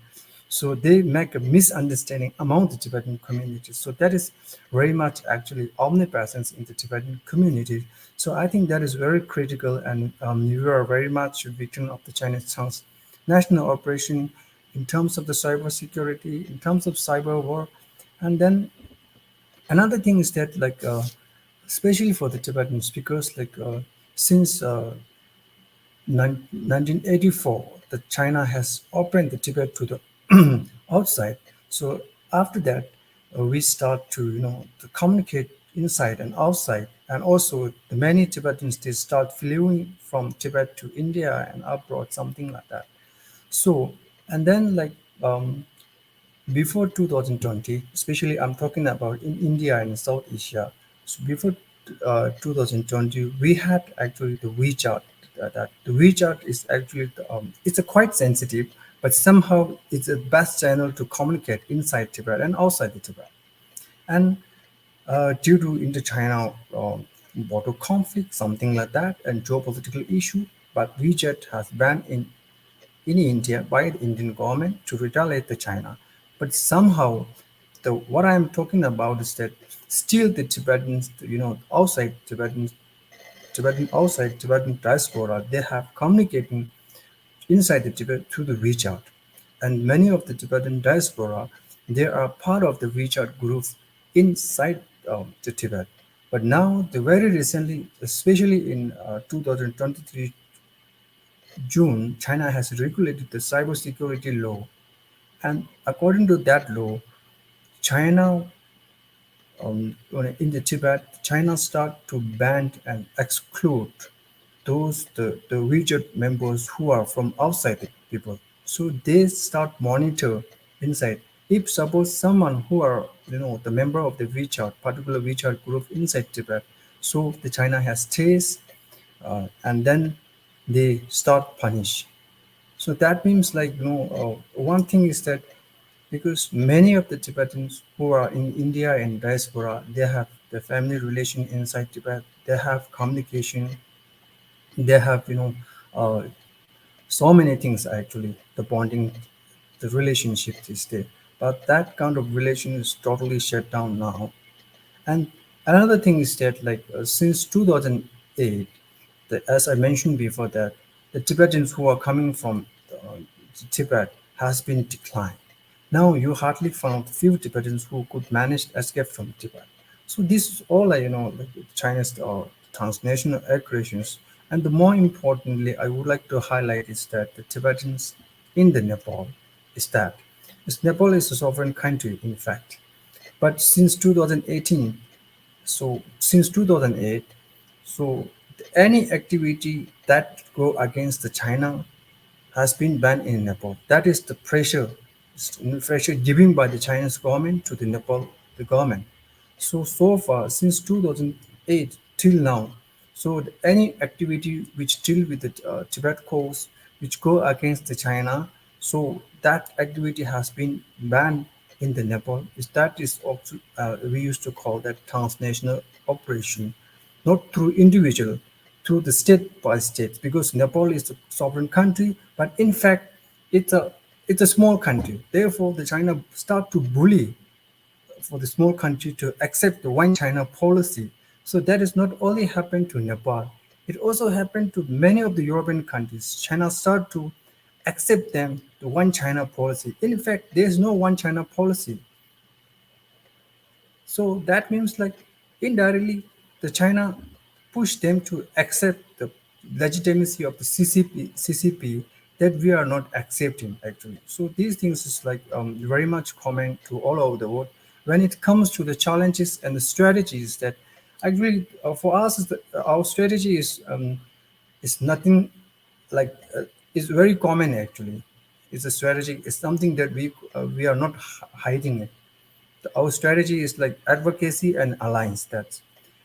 So they make a misunderstanding among the Tibetan community. So that is very much actually omnipresence in the Tibetan community. So I think that is very critical, and you are very much a victim of the Chinese transnational operation in terms of the cyber security, in terms of cyber war. And then another thing is that like especially for the Tibetans, because like since 1984, the China has opened the Tibet to the outside. So after that, we start to to communicate inside and outside, and also the many Tibetans, they start fleeing from Tibet to India and abroad, something like that. So, and then like before 2020, especially I'm talking about in India and South Asia. So before 2020, we had actually the WeChat. That the WeChat is actually it's a quite sensitive, but somehow it's the best channel to communicate inside Tibet and outside the Tibet. And due to Indo-China border conflict, something like that, and geopolitical issue, but WeChat has banned in India by the Indian government to retaliate to China. But somehow, what I'm talking about is that still the Tibetans, outside Tibetan diaspora, they have communicating inside the Tibet through the WeChat. And many of the Tibetan diaspora, they are part of the WeChat groups inside the Tibet. But now, very recently, especially in 2023 June, China has regulated the cybersecurity law. And according to that law, China, in the Tibet, China start to ban and exclude the WeChat members who are from outside the people. So they start monitor inside. If suppose someone who are the member of the WeChat, particular WeChat group inside Tibet, so the China has taste, and then they start punish. So that means like one thing is that because many of the Tibetans who are in India and diaspora, they have the family relation inside Tibet. They have communication. They have uh, so many things actually. The bonding the relationship is there. But that kind of relation is totally shut down now. And another thing is that, like, since 2008, as I mentioned before, that the Tibetans who are coming from Tibet has been declined. Now you hardly found few Tibetans who could manage to escape from Tibet. So this is all, like China's transnational aggressions. And the more importantly, I would like to highlight is that the Tibetans in the Nepal is that Nepal is a sovereign country, in fact. But since 2018, so since 2008, so any activity that go against the China has been banned in Nepal. That is the pressure given by the Chinese government to the Nepal the government. So far since 2008 till now, so any activity which deal with the Tibet cause, which go against the China, so that activity has been banned in the Nepal. That is also we used to call that transnational operation, not through individual, through the state by state, because Nepal is a sovereign country, but in fact it's a small country. Therefore, the China start to bully for the small country to accept the one China policy. So that has not only happened to Nepal, it also happened to many of the European countries. China start to accept them the one China policy. In fact, there is no one China policy. So that means, like, indirectly, the China pushed them to accept the legitimacy of the CCP that we are not accepting, actually. So these things is like very much common to all over the world when it comes to the challenges and the strategies that actually for us our strategy is nothing like it's very common actually. It's a strategy. It's something that we are not hiding it. Our strategy is like advocacy and alliance.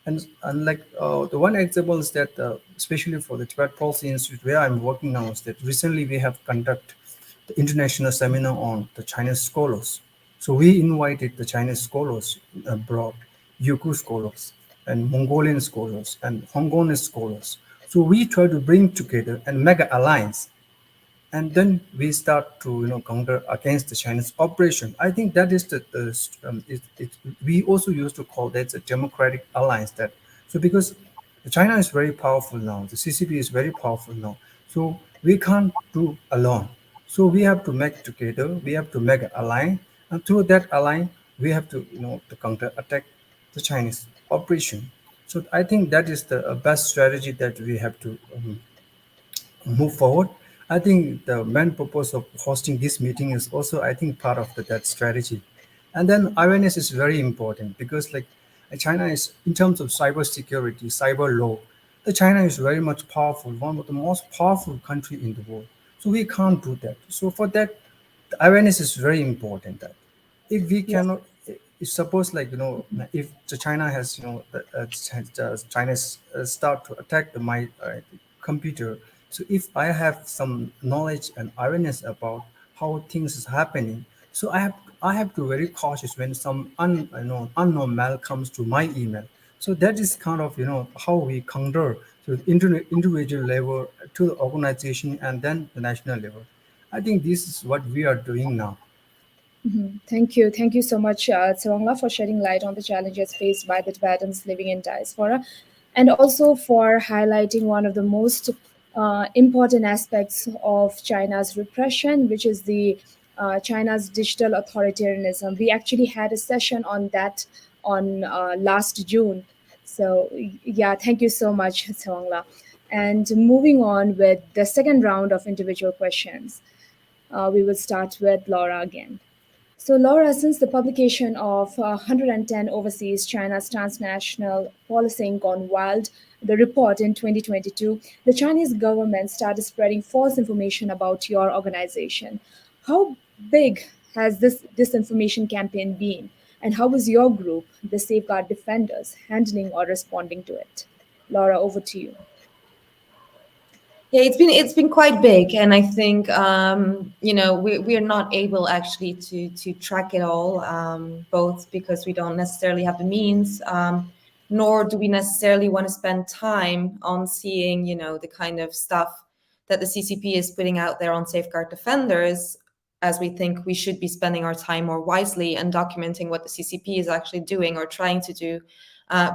And like the one example is that especially for the Tibet Policy Institute where I'm working now is that recently we have conducted the international seminar on the Chinese scholars. So we invited the Chinese scholars abroad, Uighur scholars and Mongolian scholars and Hong Kong scholars. So we try to bring together and make an alliance, and then we start to counter against the Chinese operation. I think that is we also used to call that a democratic alliance. That so because China is very powerful now, the CCP is very powerful now, so we can't do alone. So we have to make together, we have to make an alliance, and through that alliance we have to to counter attack the Chinese operation. So I think that is the best strategy that we have to move forward. I think the main purpose of hosting this meeting is also, I think, part of that strategy. And then awareness is very important because, like, China is, in terms of cyber security, cyber law, the China is very much powerful, one of the most powerful country in the world. So we can't do that. So for that, the awareness is very important. That if we cannot, if suppose, like, if the China has, China start to attack my computer. So if I have some knowledge and awareness about how things is happening, so I have to very cautious when some unknown mail comes to my email. So that is kind of how we counter to the individual level, to the organization, and then the national level. I think this is what we are doing now. Thank you so much, Tsewangla, for shedding light on the challenges faced by the Tibetans living in diaspora, and also for highlighting one of the most important aspects of China's repression, which is the China's digital authoritarianism. We actually had a session on that on last June. So yeah, thank you so much, Tsewangla. And moving on with the second round of individual questions, we will start with Laura again. So, Laura, since the publication of 110 Overseas China's Transnational Policing Gone Wild, the report in 2022, the Chinese government started spreading false information about your organization. How big has this disinformation campaign been? And how was your group, the Safeguard Defenders, handling or responding to it? Laura, over to you. Yeah, it's been quite big, and I think we are not able actually to track it all, both because we don't necessarily have the means, nor do we necessarily want to spend time on seeing the kind of stuff that the CCP is putting out there on Safeguard Defenders, as we think we should be spending our time more wisely and documenting what the CCP is actually doing or trying to do,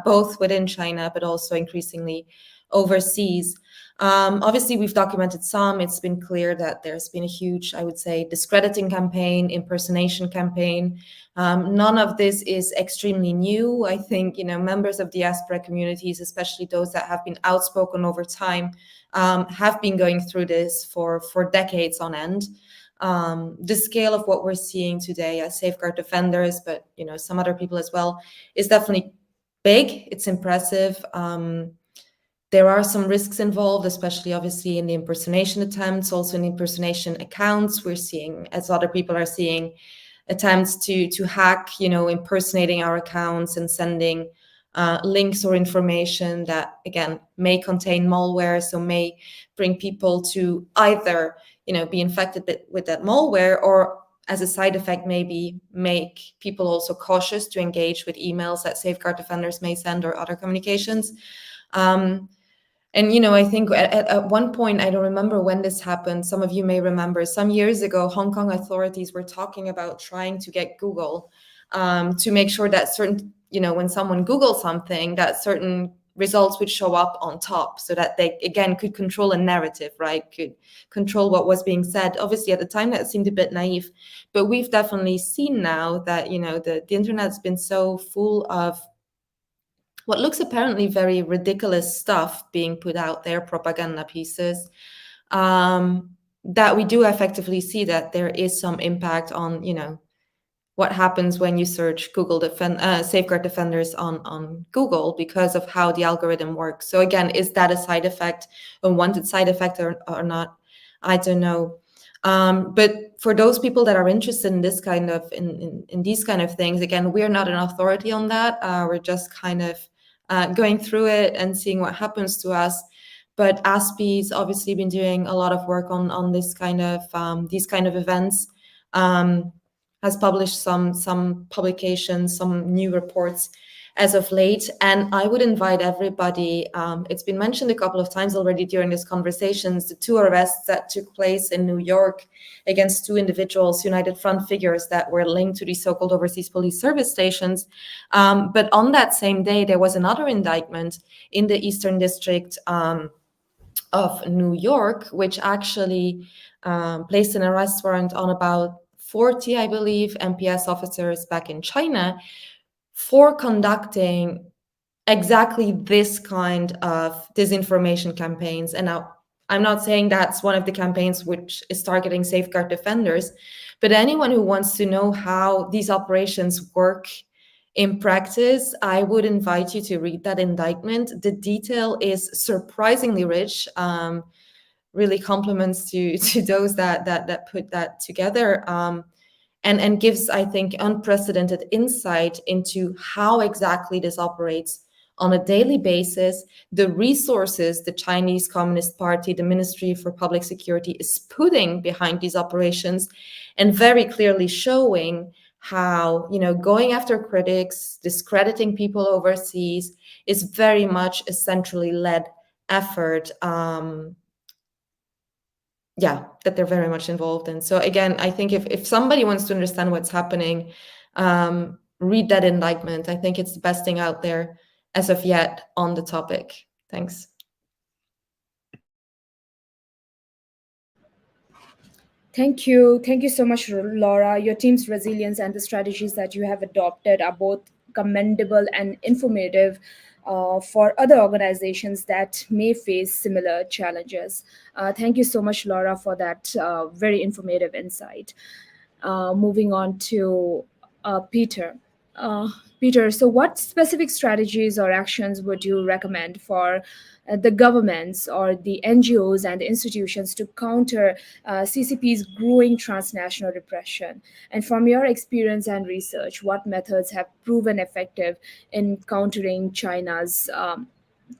both within China, but also increasingly overseas. Obviously, we've documented some. It's been clear that there's been a huge, I would say, discrediting campaign, impersonation campaign. None of this is extremely new. I think, members of diaspora communities, especially those that have been outspoken over time, have been going through this for decades on end. The scale of what we're seeing today as safeguard defenders, but some other people as well, is definitely big. It's impressive. There are some risks involved, especially obviously in the impersonation attempts, also in impersonation accounts. We're seeing, as other people are seeing, attempts to hack, impersonating our accounts and sending links or information that, again, may contain malware, so may bring people to either, be infected with that malware, or as a side effect, maybe make people also cautious to engage with emails that safeguard defenders may send or other communications. And, I think at one point, I don't remember when this happened, some of you may remember, some years ago, Hong Kong authorities were talking about trying to get Google to make sure that certain, when someone Googles something, that certain results would show up on top, so that they, again, could control a narrative, right? Could control what was being said. Obviously, at the time, that seemed a bit naive, but we've definitely seen now that, the internet's been so full of what looks apparently very ridiculous stuff being put out there, propaganda pieces, that we do effectively see that there is some impact on, what happens when you search Google safeguard defenders on Google, because of how the algorithm works. So again, is that a side effect, a wanted side effect or not? I don't know. But for those people that are interested in this kind of in these kind of things, again, we're not an authority on that. We're just kind of going through it and seeing what happens to us. But ASPI's obviously been doing a lot of work on this kind of these kind of events. Has published some publications, some new reports as of late. And I would invite everybody, it's been mentioned a couple of times already during these conversations, the 2 arrests that took place in New York against 2 individuals, United Front figures that were linked to these so-called overseas police service stations. But on that same day, there was another indictment in the Eastern District of New York, which actually placed an arrest warrant on about 40, I believe, MPS officers back in China for conducting exactly this kind of disinformation campaigns. And now, I'm not saying that's one of the campaigns which is targeting safeguard defenders, but anyone who wants to know how these operations work in practice, I would invite you to read that indictment. The detail is surprisingly rich. Really compliments to those that put that together, and gives, I think, unprecedented insight into how exactly this operates on a daily basis, the resources the Chinese Communist Party, the Ministry for Public Security, is putting behind these operations, and very clearly showing how, going after critics, discrediting people overseas is very much a centrally led effort. That they're very much involved in. So again, I think if somebody wants to understand what's happening, read that indictment. I think it's the best thing out there as of yet on the topic. Thanks. Thank you. Thank you so much, Laura. Your team's resilience and the strategies that you have adopted are both commendable and informative for other organizations that may face similar challenges. Thank you so much, Laura, for that very informative insight. Moving on to Peter. Peter, so what specific strategies or actions would you recommend for the governments or the NGOs and the institutions to counter CCP's growing transnational repression? And from your experience and research, what methods have proven effective in countering China's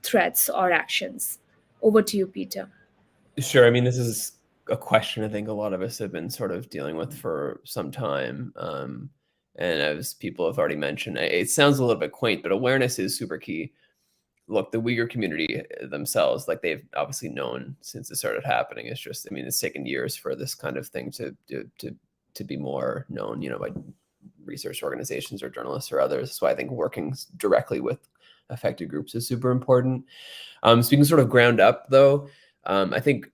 threats or actions? Over to you, Peter. Sure. I mean, this is a question I think a lot of us have been sort of dealing with for some time. And as people have already mentioned, it sounds a little bit quaint, but awareness is super key. Look, the Uyghur community themselves, like they've obviously known since it started happening. It's just, I mean, it's taken years for this kind of thing to to be more known, by research organizations or journalists or others. So I think working directly with affected groups is super important. Speaking sort of ground up, though, I think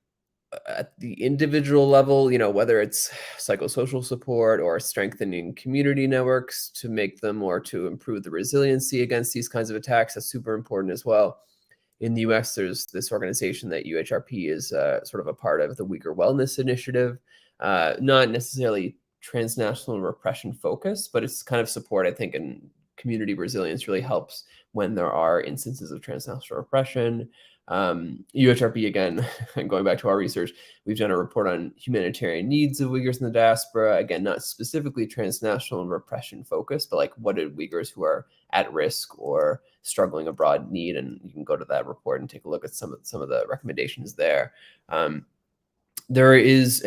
at the individual level, whether it's psychosocial support or strengthening community networks to make them or to improve the resiliency against these kinds of attacks, that's super important as well. In the US, there's this organization that UHRP is sort of a part of, the Uyghur Wellness Initiative, not necessarily transnational repression focused, but it's kind of support, I think, and community resilience really helps when there are instances of transnational repression. UHRP, again, going back to our research, we've done a report on humanitarian needs of Uyghurs in the diaspora. Again, not specifically transnational and repression focused, but like what did Uyghurs who are at risk or struggling abroad need? And you can go to that report and take a look at some of the recommendations there. There is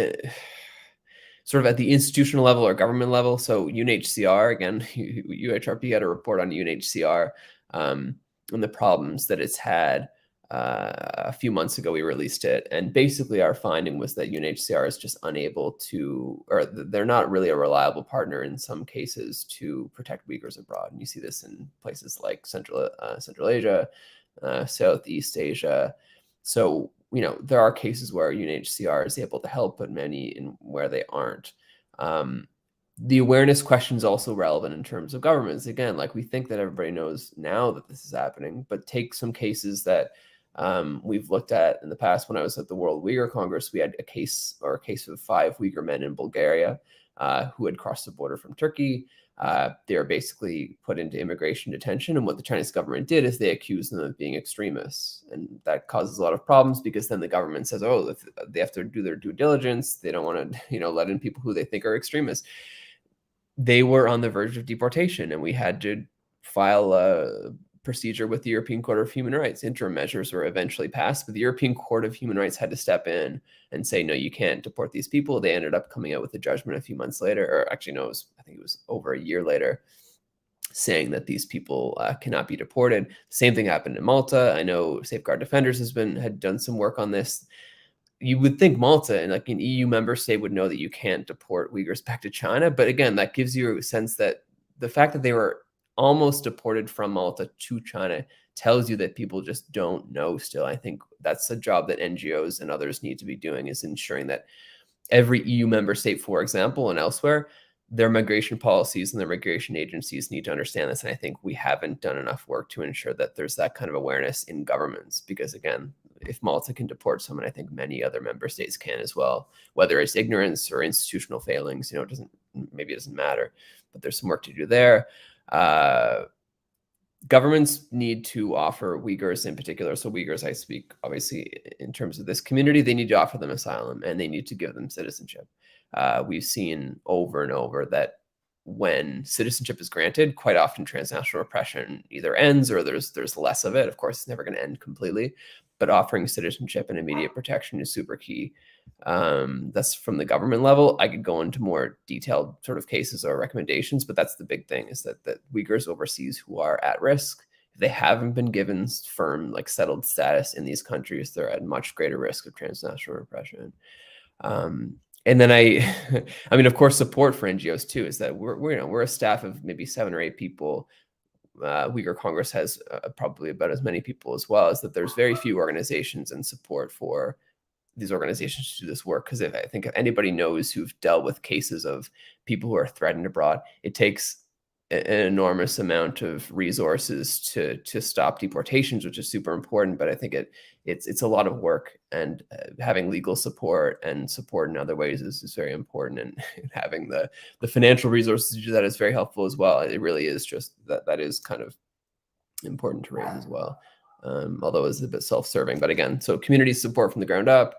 sort of at the institutional level or government level. So UNHCR, again, UHRP had a report on UNHCR and the problems that it's had. A few months ago, we released it. And basically our finding was that UNHCR is just unable to, or they're not really a reliable partner in some cases to protect Uyghurs abroad. And you see this in places like Central Asia, Southeast Asia. So, there are cases where UNHCR is able to help, but many in where they aren't. The awareness question is also relevant in terms of governments. Again, like we think that everybody knows now that this is happening, but take some cases that we've looked at in the past. When I was at the World Uyghur Congress, we had a case of 5 Uyghur men in Bulgaria who had crossed the border from Turkey. They were basically put into immigration detention. And what the Chinese government did is they accused them of being extremists. And that causes a lot of problems because then the government says, oh, if they have to do their due diligence. They don't want to, let in people who they think are extremists. They were on the verge of deportation, and we had to file a procedure with the European Court of Human Rights. Interim measures were eventually passed, but the European Court of Human Rights had to step in and say, no, you can't deport these people. They ended up coming out with a judgment a few months later, or actually, no, I think it was over a year later, saying that these people cannot be deported. The same thing happened in Malta. I know Safeguard Defenders had done some work on this. You would think Malta and like an EU member state would know that you can't deport Uyghurs back to China. But again, that gives you a sense that the fact that they were almost deported from Malta to China tells you that people just don't know still. I think that's a job that NGOs and others need to be doing, is ensuring that every EU member state, for example, and elsewhere, their migration policies and their migration agencies need to understand this. And I think we haven't done enough work to ensure that there's that kind of awareness in governments, because again, if Malta can deport someone, I think many other member states can as well, whether it's ignorance or institutional failings, it doesn't matter, but there's some work to do there. Governments need to offer Uyghurs in particular. So Uyghurs, I speak obviously in terms of this community, they need to offer them asylum and they need to give them citizenship. We've seen over and over that when citizenship is granted, quite often transnational repression either ends or there's less of it. Of course, it's never going to end completely, but offering citizenship and immediate protection is super key. That's from the government level. I could go into more detailed sort of cases or recommendations, but that's the big thing, is that Uyghurs overseas who are at risk, if they haven't been given firm, settled status in these countries, they're at much greater risk of transnational repression. And then I mean, of course, support for NGOs too, is that we're a staff of maybe 7 or 8 people. Uyghur Congress has probably about as many people as well, is that there's very few organizations and support for these organizations to do this work. Because I think if anybody knows who've dealt with cases of people who are threatened abroad, it takes an enormous amount of resources to stop deportations, which is super important. But I think it's a lot of work, and having legal support and support in other ways is very important. And having the financial resources to do that is very helpful as well. It really is just that is kind of important to raise as well. Although it's a bit self-serving, but again, so community support from the ground up,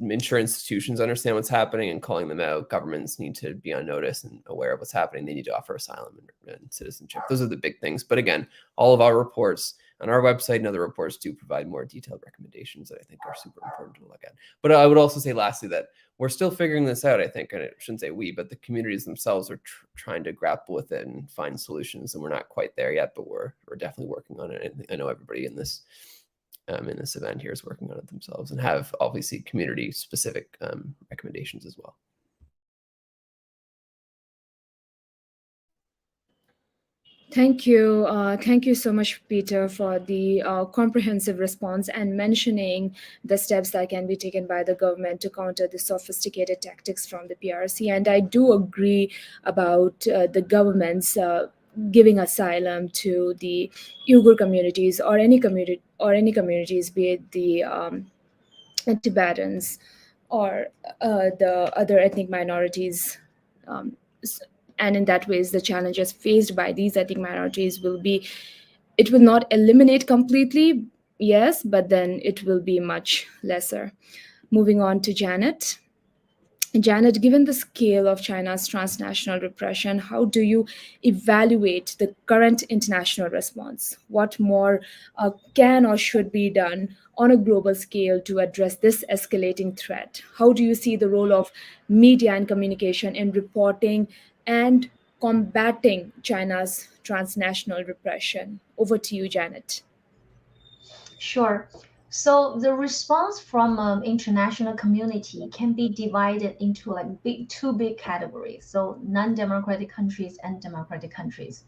ensure institutions understand what's happening and calling them out. Governments need to be on notice and aware of what's happening. They need to offer asylum and citizenship. Those are the big things. But again, all of our reports on our website and other reports do provide more detailed recommendations that I think are super important to look at. But I would also say lastly that we're still figuring this out, I think, and I shouldn't say we, but the communities themselves are trying to grapple with it and find solutions. And we're not quite there yet, but we're definitely working on it. I know everybody in this event here is working on it themselves and have obviously community specific recommendations as well. Thank you. Thank you so much, Peter, for the comprehensive response and mentioning the steps that can be taken by the government to counter the sophisticated tactics from the PRC. And I do agree about the government's giving asylum to the Uyghur communities or any communities, be it the Tibetans or the other ethnic minorities. Um, and in that ways, the challenges faced by these ethnic minorities it will not eliminate completely, yes, but then it will be much lesser. Moving on to Janet. Janet, given the scale of China's transnational repression, how do you evaluate the current international response? What more can or should be done on a global scale to address this escalating threat? How do you see the role of media and communication in reporting and combating China's transnational repression? Over to you, Janet. Sure. So the response from international community can be divided into like two big categories. So non-democratic countries and democratic countries.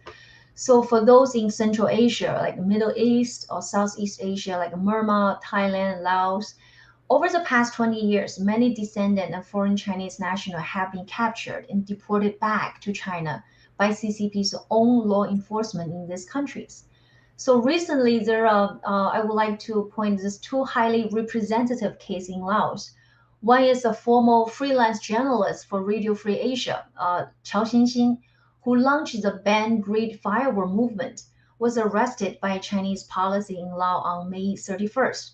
So for those in Central Asia, like Middle East or Southeast Asia, like Myanmar, Thailand, Laos, over the past 20 years, many descendant of foreign Chinese nationals have been captured and deported back to China by CCP's own law enforcement in these countries. So recently, I would like to point these two highly representative cases in Laos. One is a former freelance journalist for Radio Free Asia, Qiao Xinxin, who launched the Ban Great Firewall movement, was arrested by Chinese policy in Laos on May 31st.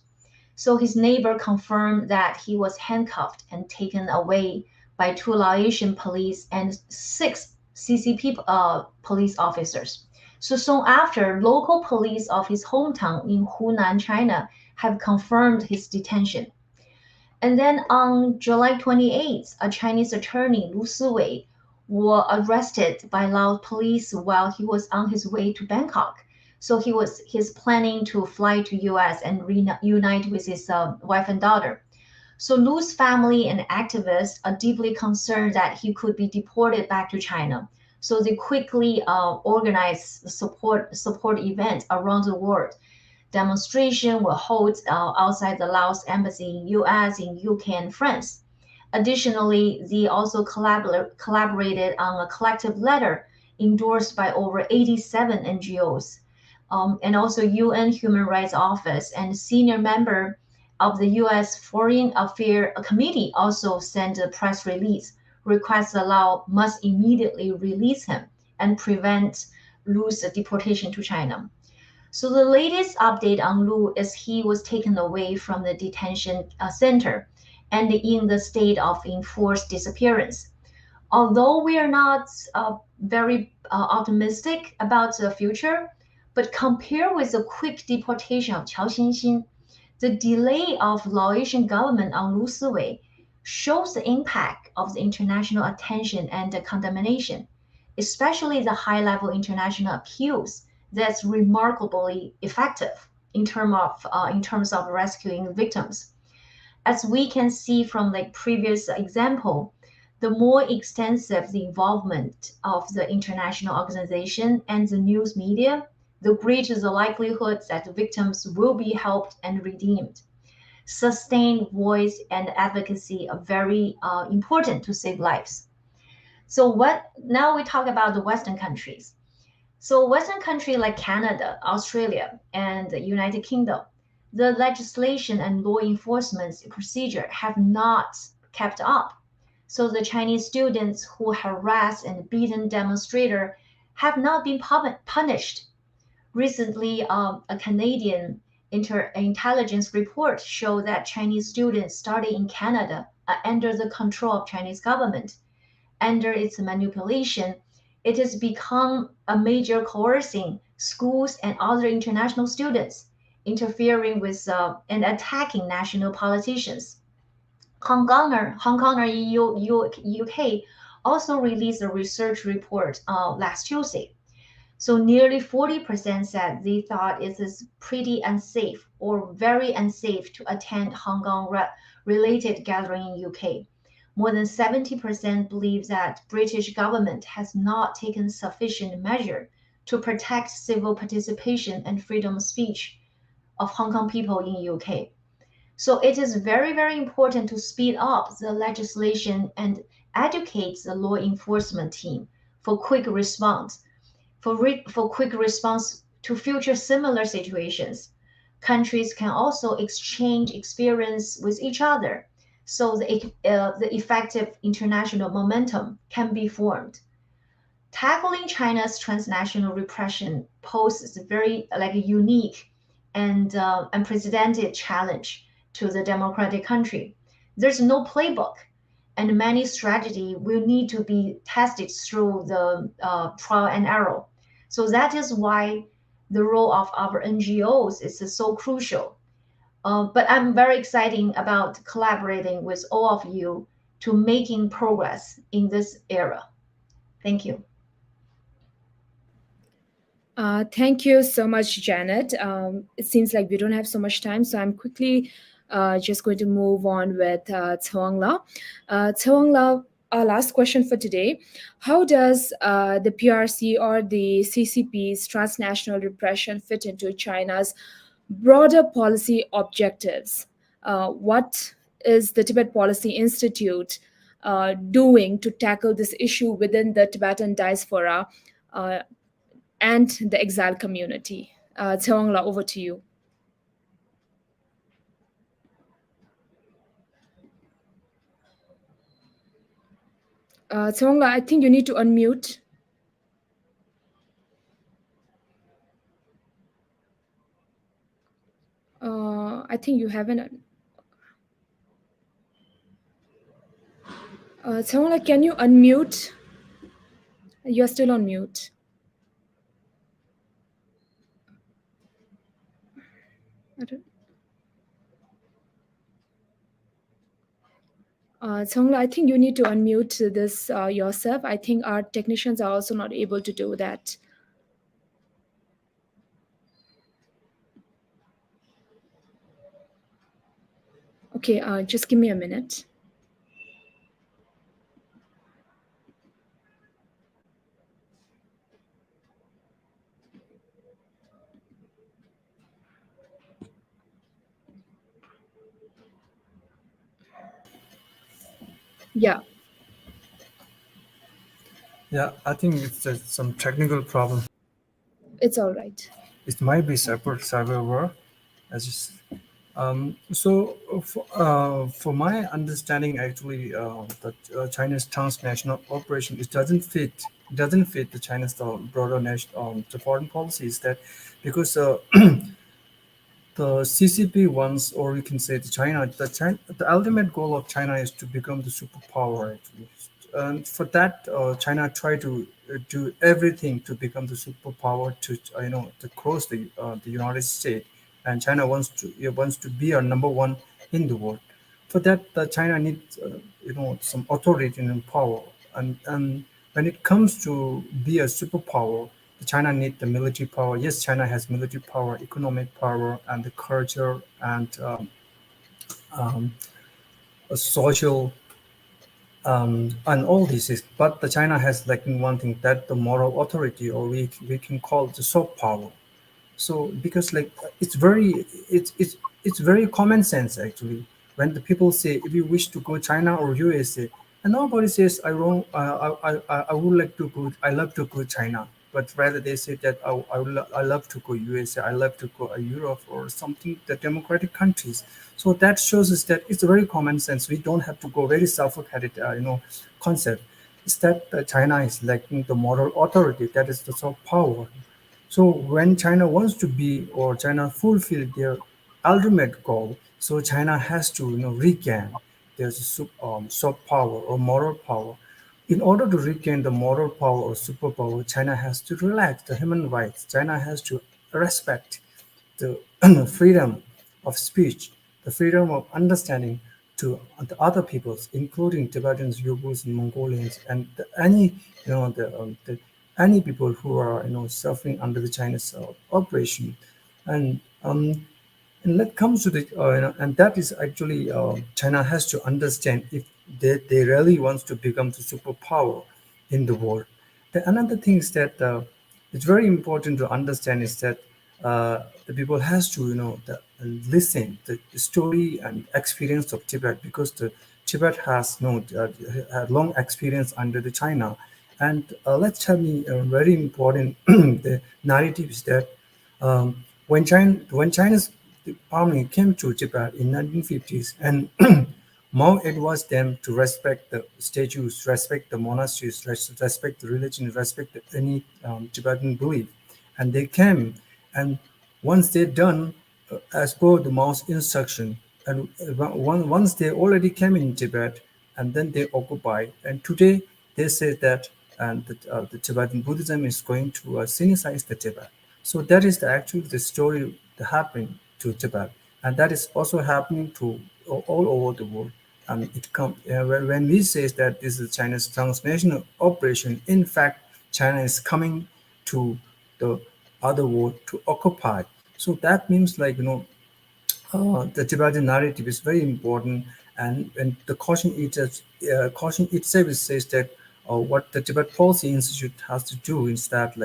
So his neighbor confirmed that he was handcuffed and taken away by two Laotian police and 6 CCP police officers. So soon after, local police of his hometown in Hunan, China, have confirmed his detention. And then on July 28th, a Chinese attorney, Lu Siwei, was arrested by Laos police while he was on his way to Bangkok. So he's planning to fly to US and reunite with his wife and daughter. So Lu's family and activists are deeply concerned that he could be deported back to China. So they quickly organized support events around the world. Demonstration were held outside the Laos embassy in US, in UK, and France. Additionally, they also collaborated on a collective letter endorsed by over 87 NGOs. And also UN Human Rights Office and senior member of the US Foreign Affairs Committee also sent a press release requests the Laos must immediately release him and prevent Lu's deportation to China. So the latest update on Lu is he was taken away from the detention center and in the state of enforced disappearance. Although we are not very optimistic about the future, but compared with the quick deportation of Qiao Xinxin, the delay of Laotian government on Lu Siwei shows the impact of the international attention and the condemnation, especially the high-level international appeals that's remarkably effective in terms of rescuing victims. As we can see from the previous example, the more extensive the involvement of the international organization and the news media, the greater the likelihood that the victims will be helped and redeemed. Sustained voice and advocacy are very important to save lives. So now we talk about the Western countries. So Western countries like Canada, Australia, and the United Kingdom, the legislation and law enforcement procedure have not kept up. So the Chinese students who harassed and beaten demonstrators have not been punished. Recently, a Canadian intelligence report showed that Chinese students studying in Canada are under the control of Chinese government. Under its manipulation, it has become a major coercing schools and other international students, interfering with and attacking national politicians. Hong Konger in UK also released a research report last Tuesday. So nearly 40% said they thought it is pretty unsafe or very unsafe to attend Hong Kong-related gathering in UK. More than 70% believe that British government has not taken sufficient measure to protect civil participation and freedom of speech of Hong Kong people in UK. So it is very, very important to speed up the legislation and educate the law enforcement team for quick response, for quick response to future similar situations. Countries can also exchange experience with each other, so the effective international momentum can be formed. Tackling China's transnational repression poses a very unique and unprecedented challenge to the democratic country. There's no playbook, and many strategy will need to be tested through the trial and error. So that is why the role of our NGOs is so crucial. But I'm very excited about collaborating with all of you to making progress in this era. Thank you. Thank you so much, Janet. It seems like we don't have so much time, so I'm quickly just going to move on with Tsewang La. Tsewang La, our last question for today. How does the PRC or the CCP's transnational repression fit into China's broader policy objectives? What is the Tibet Policy Institute doing to tackle this issue within the Tibetan diaspora and the exiled community? Tsewang La, over to you. Tsewang La, I think you need to unmute. I think you haven't. Tsewang La, can you unmute? You're still on mute. Tsewang La, I think you need to unmute this yourself. I think our technicians are also not able to do that. Okay, just give me a minute. Yeah. Yeah, I think it's some technical problem. It's all right. It might be cyber war. So for my understanding, actually, that China's transnational operation doesn't fit the China's broader national the foreign policies, that because the CCP wants, or you can say the ultimate goal of China is to become the superpower, actually. And for that, China try to do everything to become the superpower, to cross the United States, and China wants to be a number one in the world. For that, China needs some authority and power, and when it comes to be a superpower, China needs the military power. Yes, China has military power, economic power, and the culture and a social and all this is. But the China has lacking one thing, that the moral authority, or we can call it the soft power. So because it's very common sense, actually, when the people say, if you wish to go China or USA, and nobody says I would like to go, I love to go China, but rather they say that I love to go USA, I love to go Europe or something, the democratic countries. So that shows us that it's very common sense. We don't have to go very suffocated concept. It's that China is lacking the moral authority, that is the soft power. So when China wants to be, or China fulfill their ultimate goal, so China has to regain their soft power or moral power. In order to regain the moral power or superpower, China has to relax the human rights. China has to respect the freedom of speech, the freedom of understanding to the other peoples, including Tibetans, Uighurs, and Mongolians, and any people who are suffering under the China's operation. And that comes to the and that is actually China has to understand, if they really wants to become the superpower in the world. The another thing is that it's very important to understand is that the people has to listen the story and experience of Tibet, because the Tibet has had long experience under the China. And let's tell me a very important the narrative is that when China's army came to Tibet in 1950s, and Mao advised them to respect the statues, respect the monasteries, respect the religion, respect any Tibetan belief. And they came, and once they're done, as per the Mao's instruction, and once they already came in Tibet, and then they occupy. And today they say that the Tibetan Buddhism is going to sinicize the Tibet. So that is actually the story that happened to Tibet, and that is also happening to all over the world. When we say that this is China's transnational operation, in fact, China is coming to the other world to occupy. So that means the Tibetan narrative is very important, and the caution itself says that what the Tibet Policy Institute has to do is that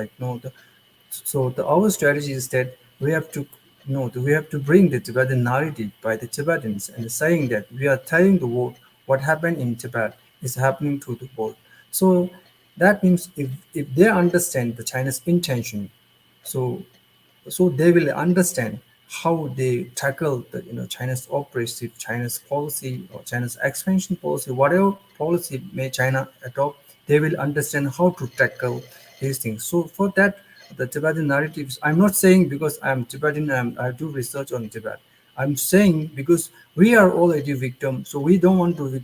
our strategy is that we have to we have to bring the Tibetan narrative by the Tibetans, and saying that we are telling the world what happened in Tibet is happening to the world. So that means if they understand the China's intention, so they will understand how they tackle the China's oppressive, China's policy, or China's expansion policy, whatever policy may China adopt, they will understand how to tackle these things. So for that, the Tibetan narratives, I'm not saying because I'm Tibetan, I do research on Tibet. I'm saying because we are already victim, so we don't want we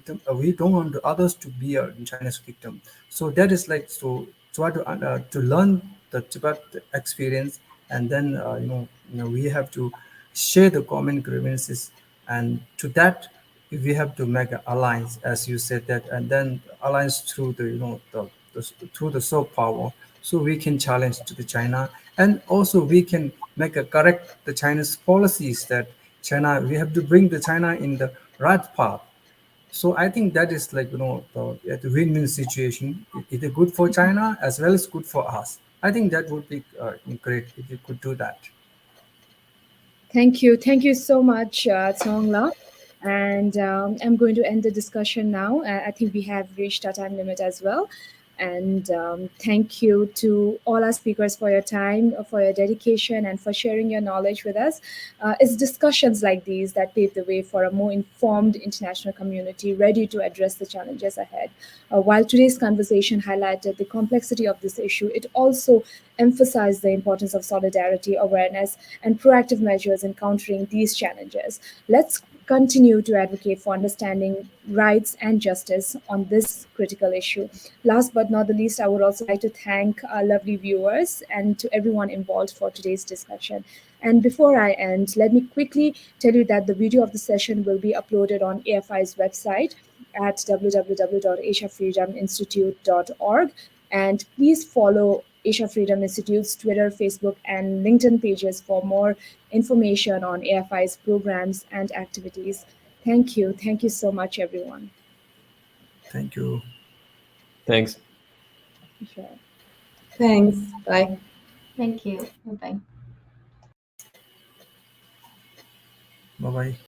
don't want others to be China's victim. So that is try to learn the Tibet experience, and then we have to share the common grievances, and to that we have to make an alliance, as you said that, and then alliance through through the soft power, so we can challenge to the China, and also we can make a correct the China's policies, that China, we have to bring the China in the right path. So I think that is the win-win situation. It's good for China as well as good for us. I think that would be great if you could do that. Thank you. Thank you so much, Tsongla. And I'm going to end the discussion now. I think we have reached our time limit as well. And thank you to all our speakers for your time, for your dedication, and for sharing your knowledge with us. It's discussions like these that pave the way for a more informed international community ready to address the challenges ahead. While today's conversation highlighted the complexity of this issue, it also emphasized the importance of solidarity, awareness, and proactive measures in countering these challenges. Let's continue to advocate for understanding rights and justice on this critical issue. Last but not the least, I would also like to thank our lovely viewers and to everyone involved for today's discussion. And before I end, let me quickly tell you that the video of the session will be uploaded on AFI's website at www.asiafreedominstitute.org. And please follow Asia Freedom Institute's Twitter, Facebook, and LinkedIn pages for more information on AFI's programs and activities. Thank you. Thank you so much, everyone. Thank you. Thanks. Sure. Thanks. Bye. Thank you. Bye-bye. Bye-bye.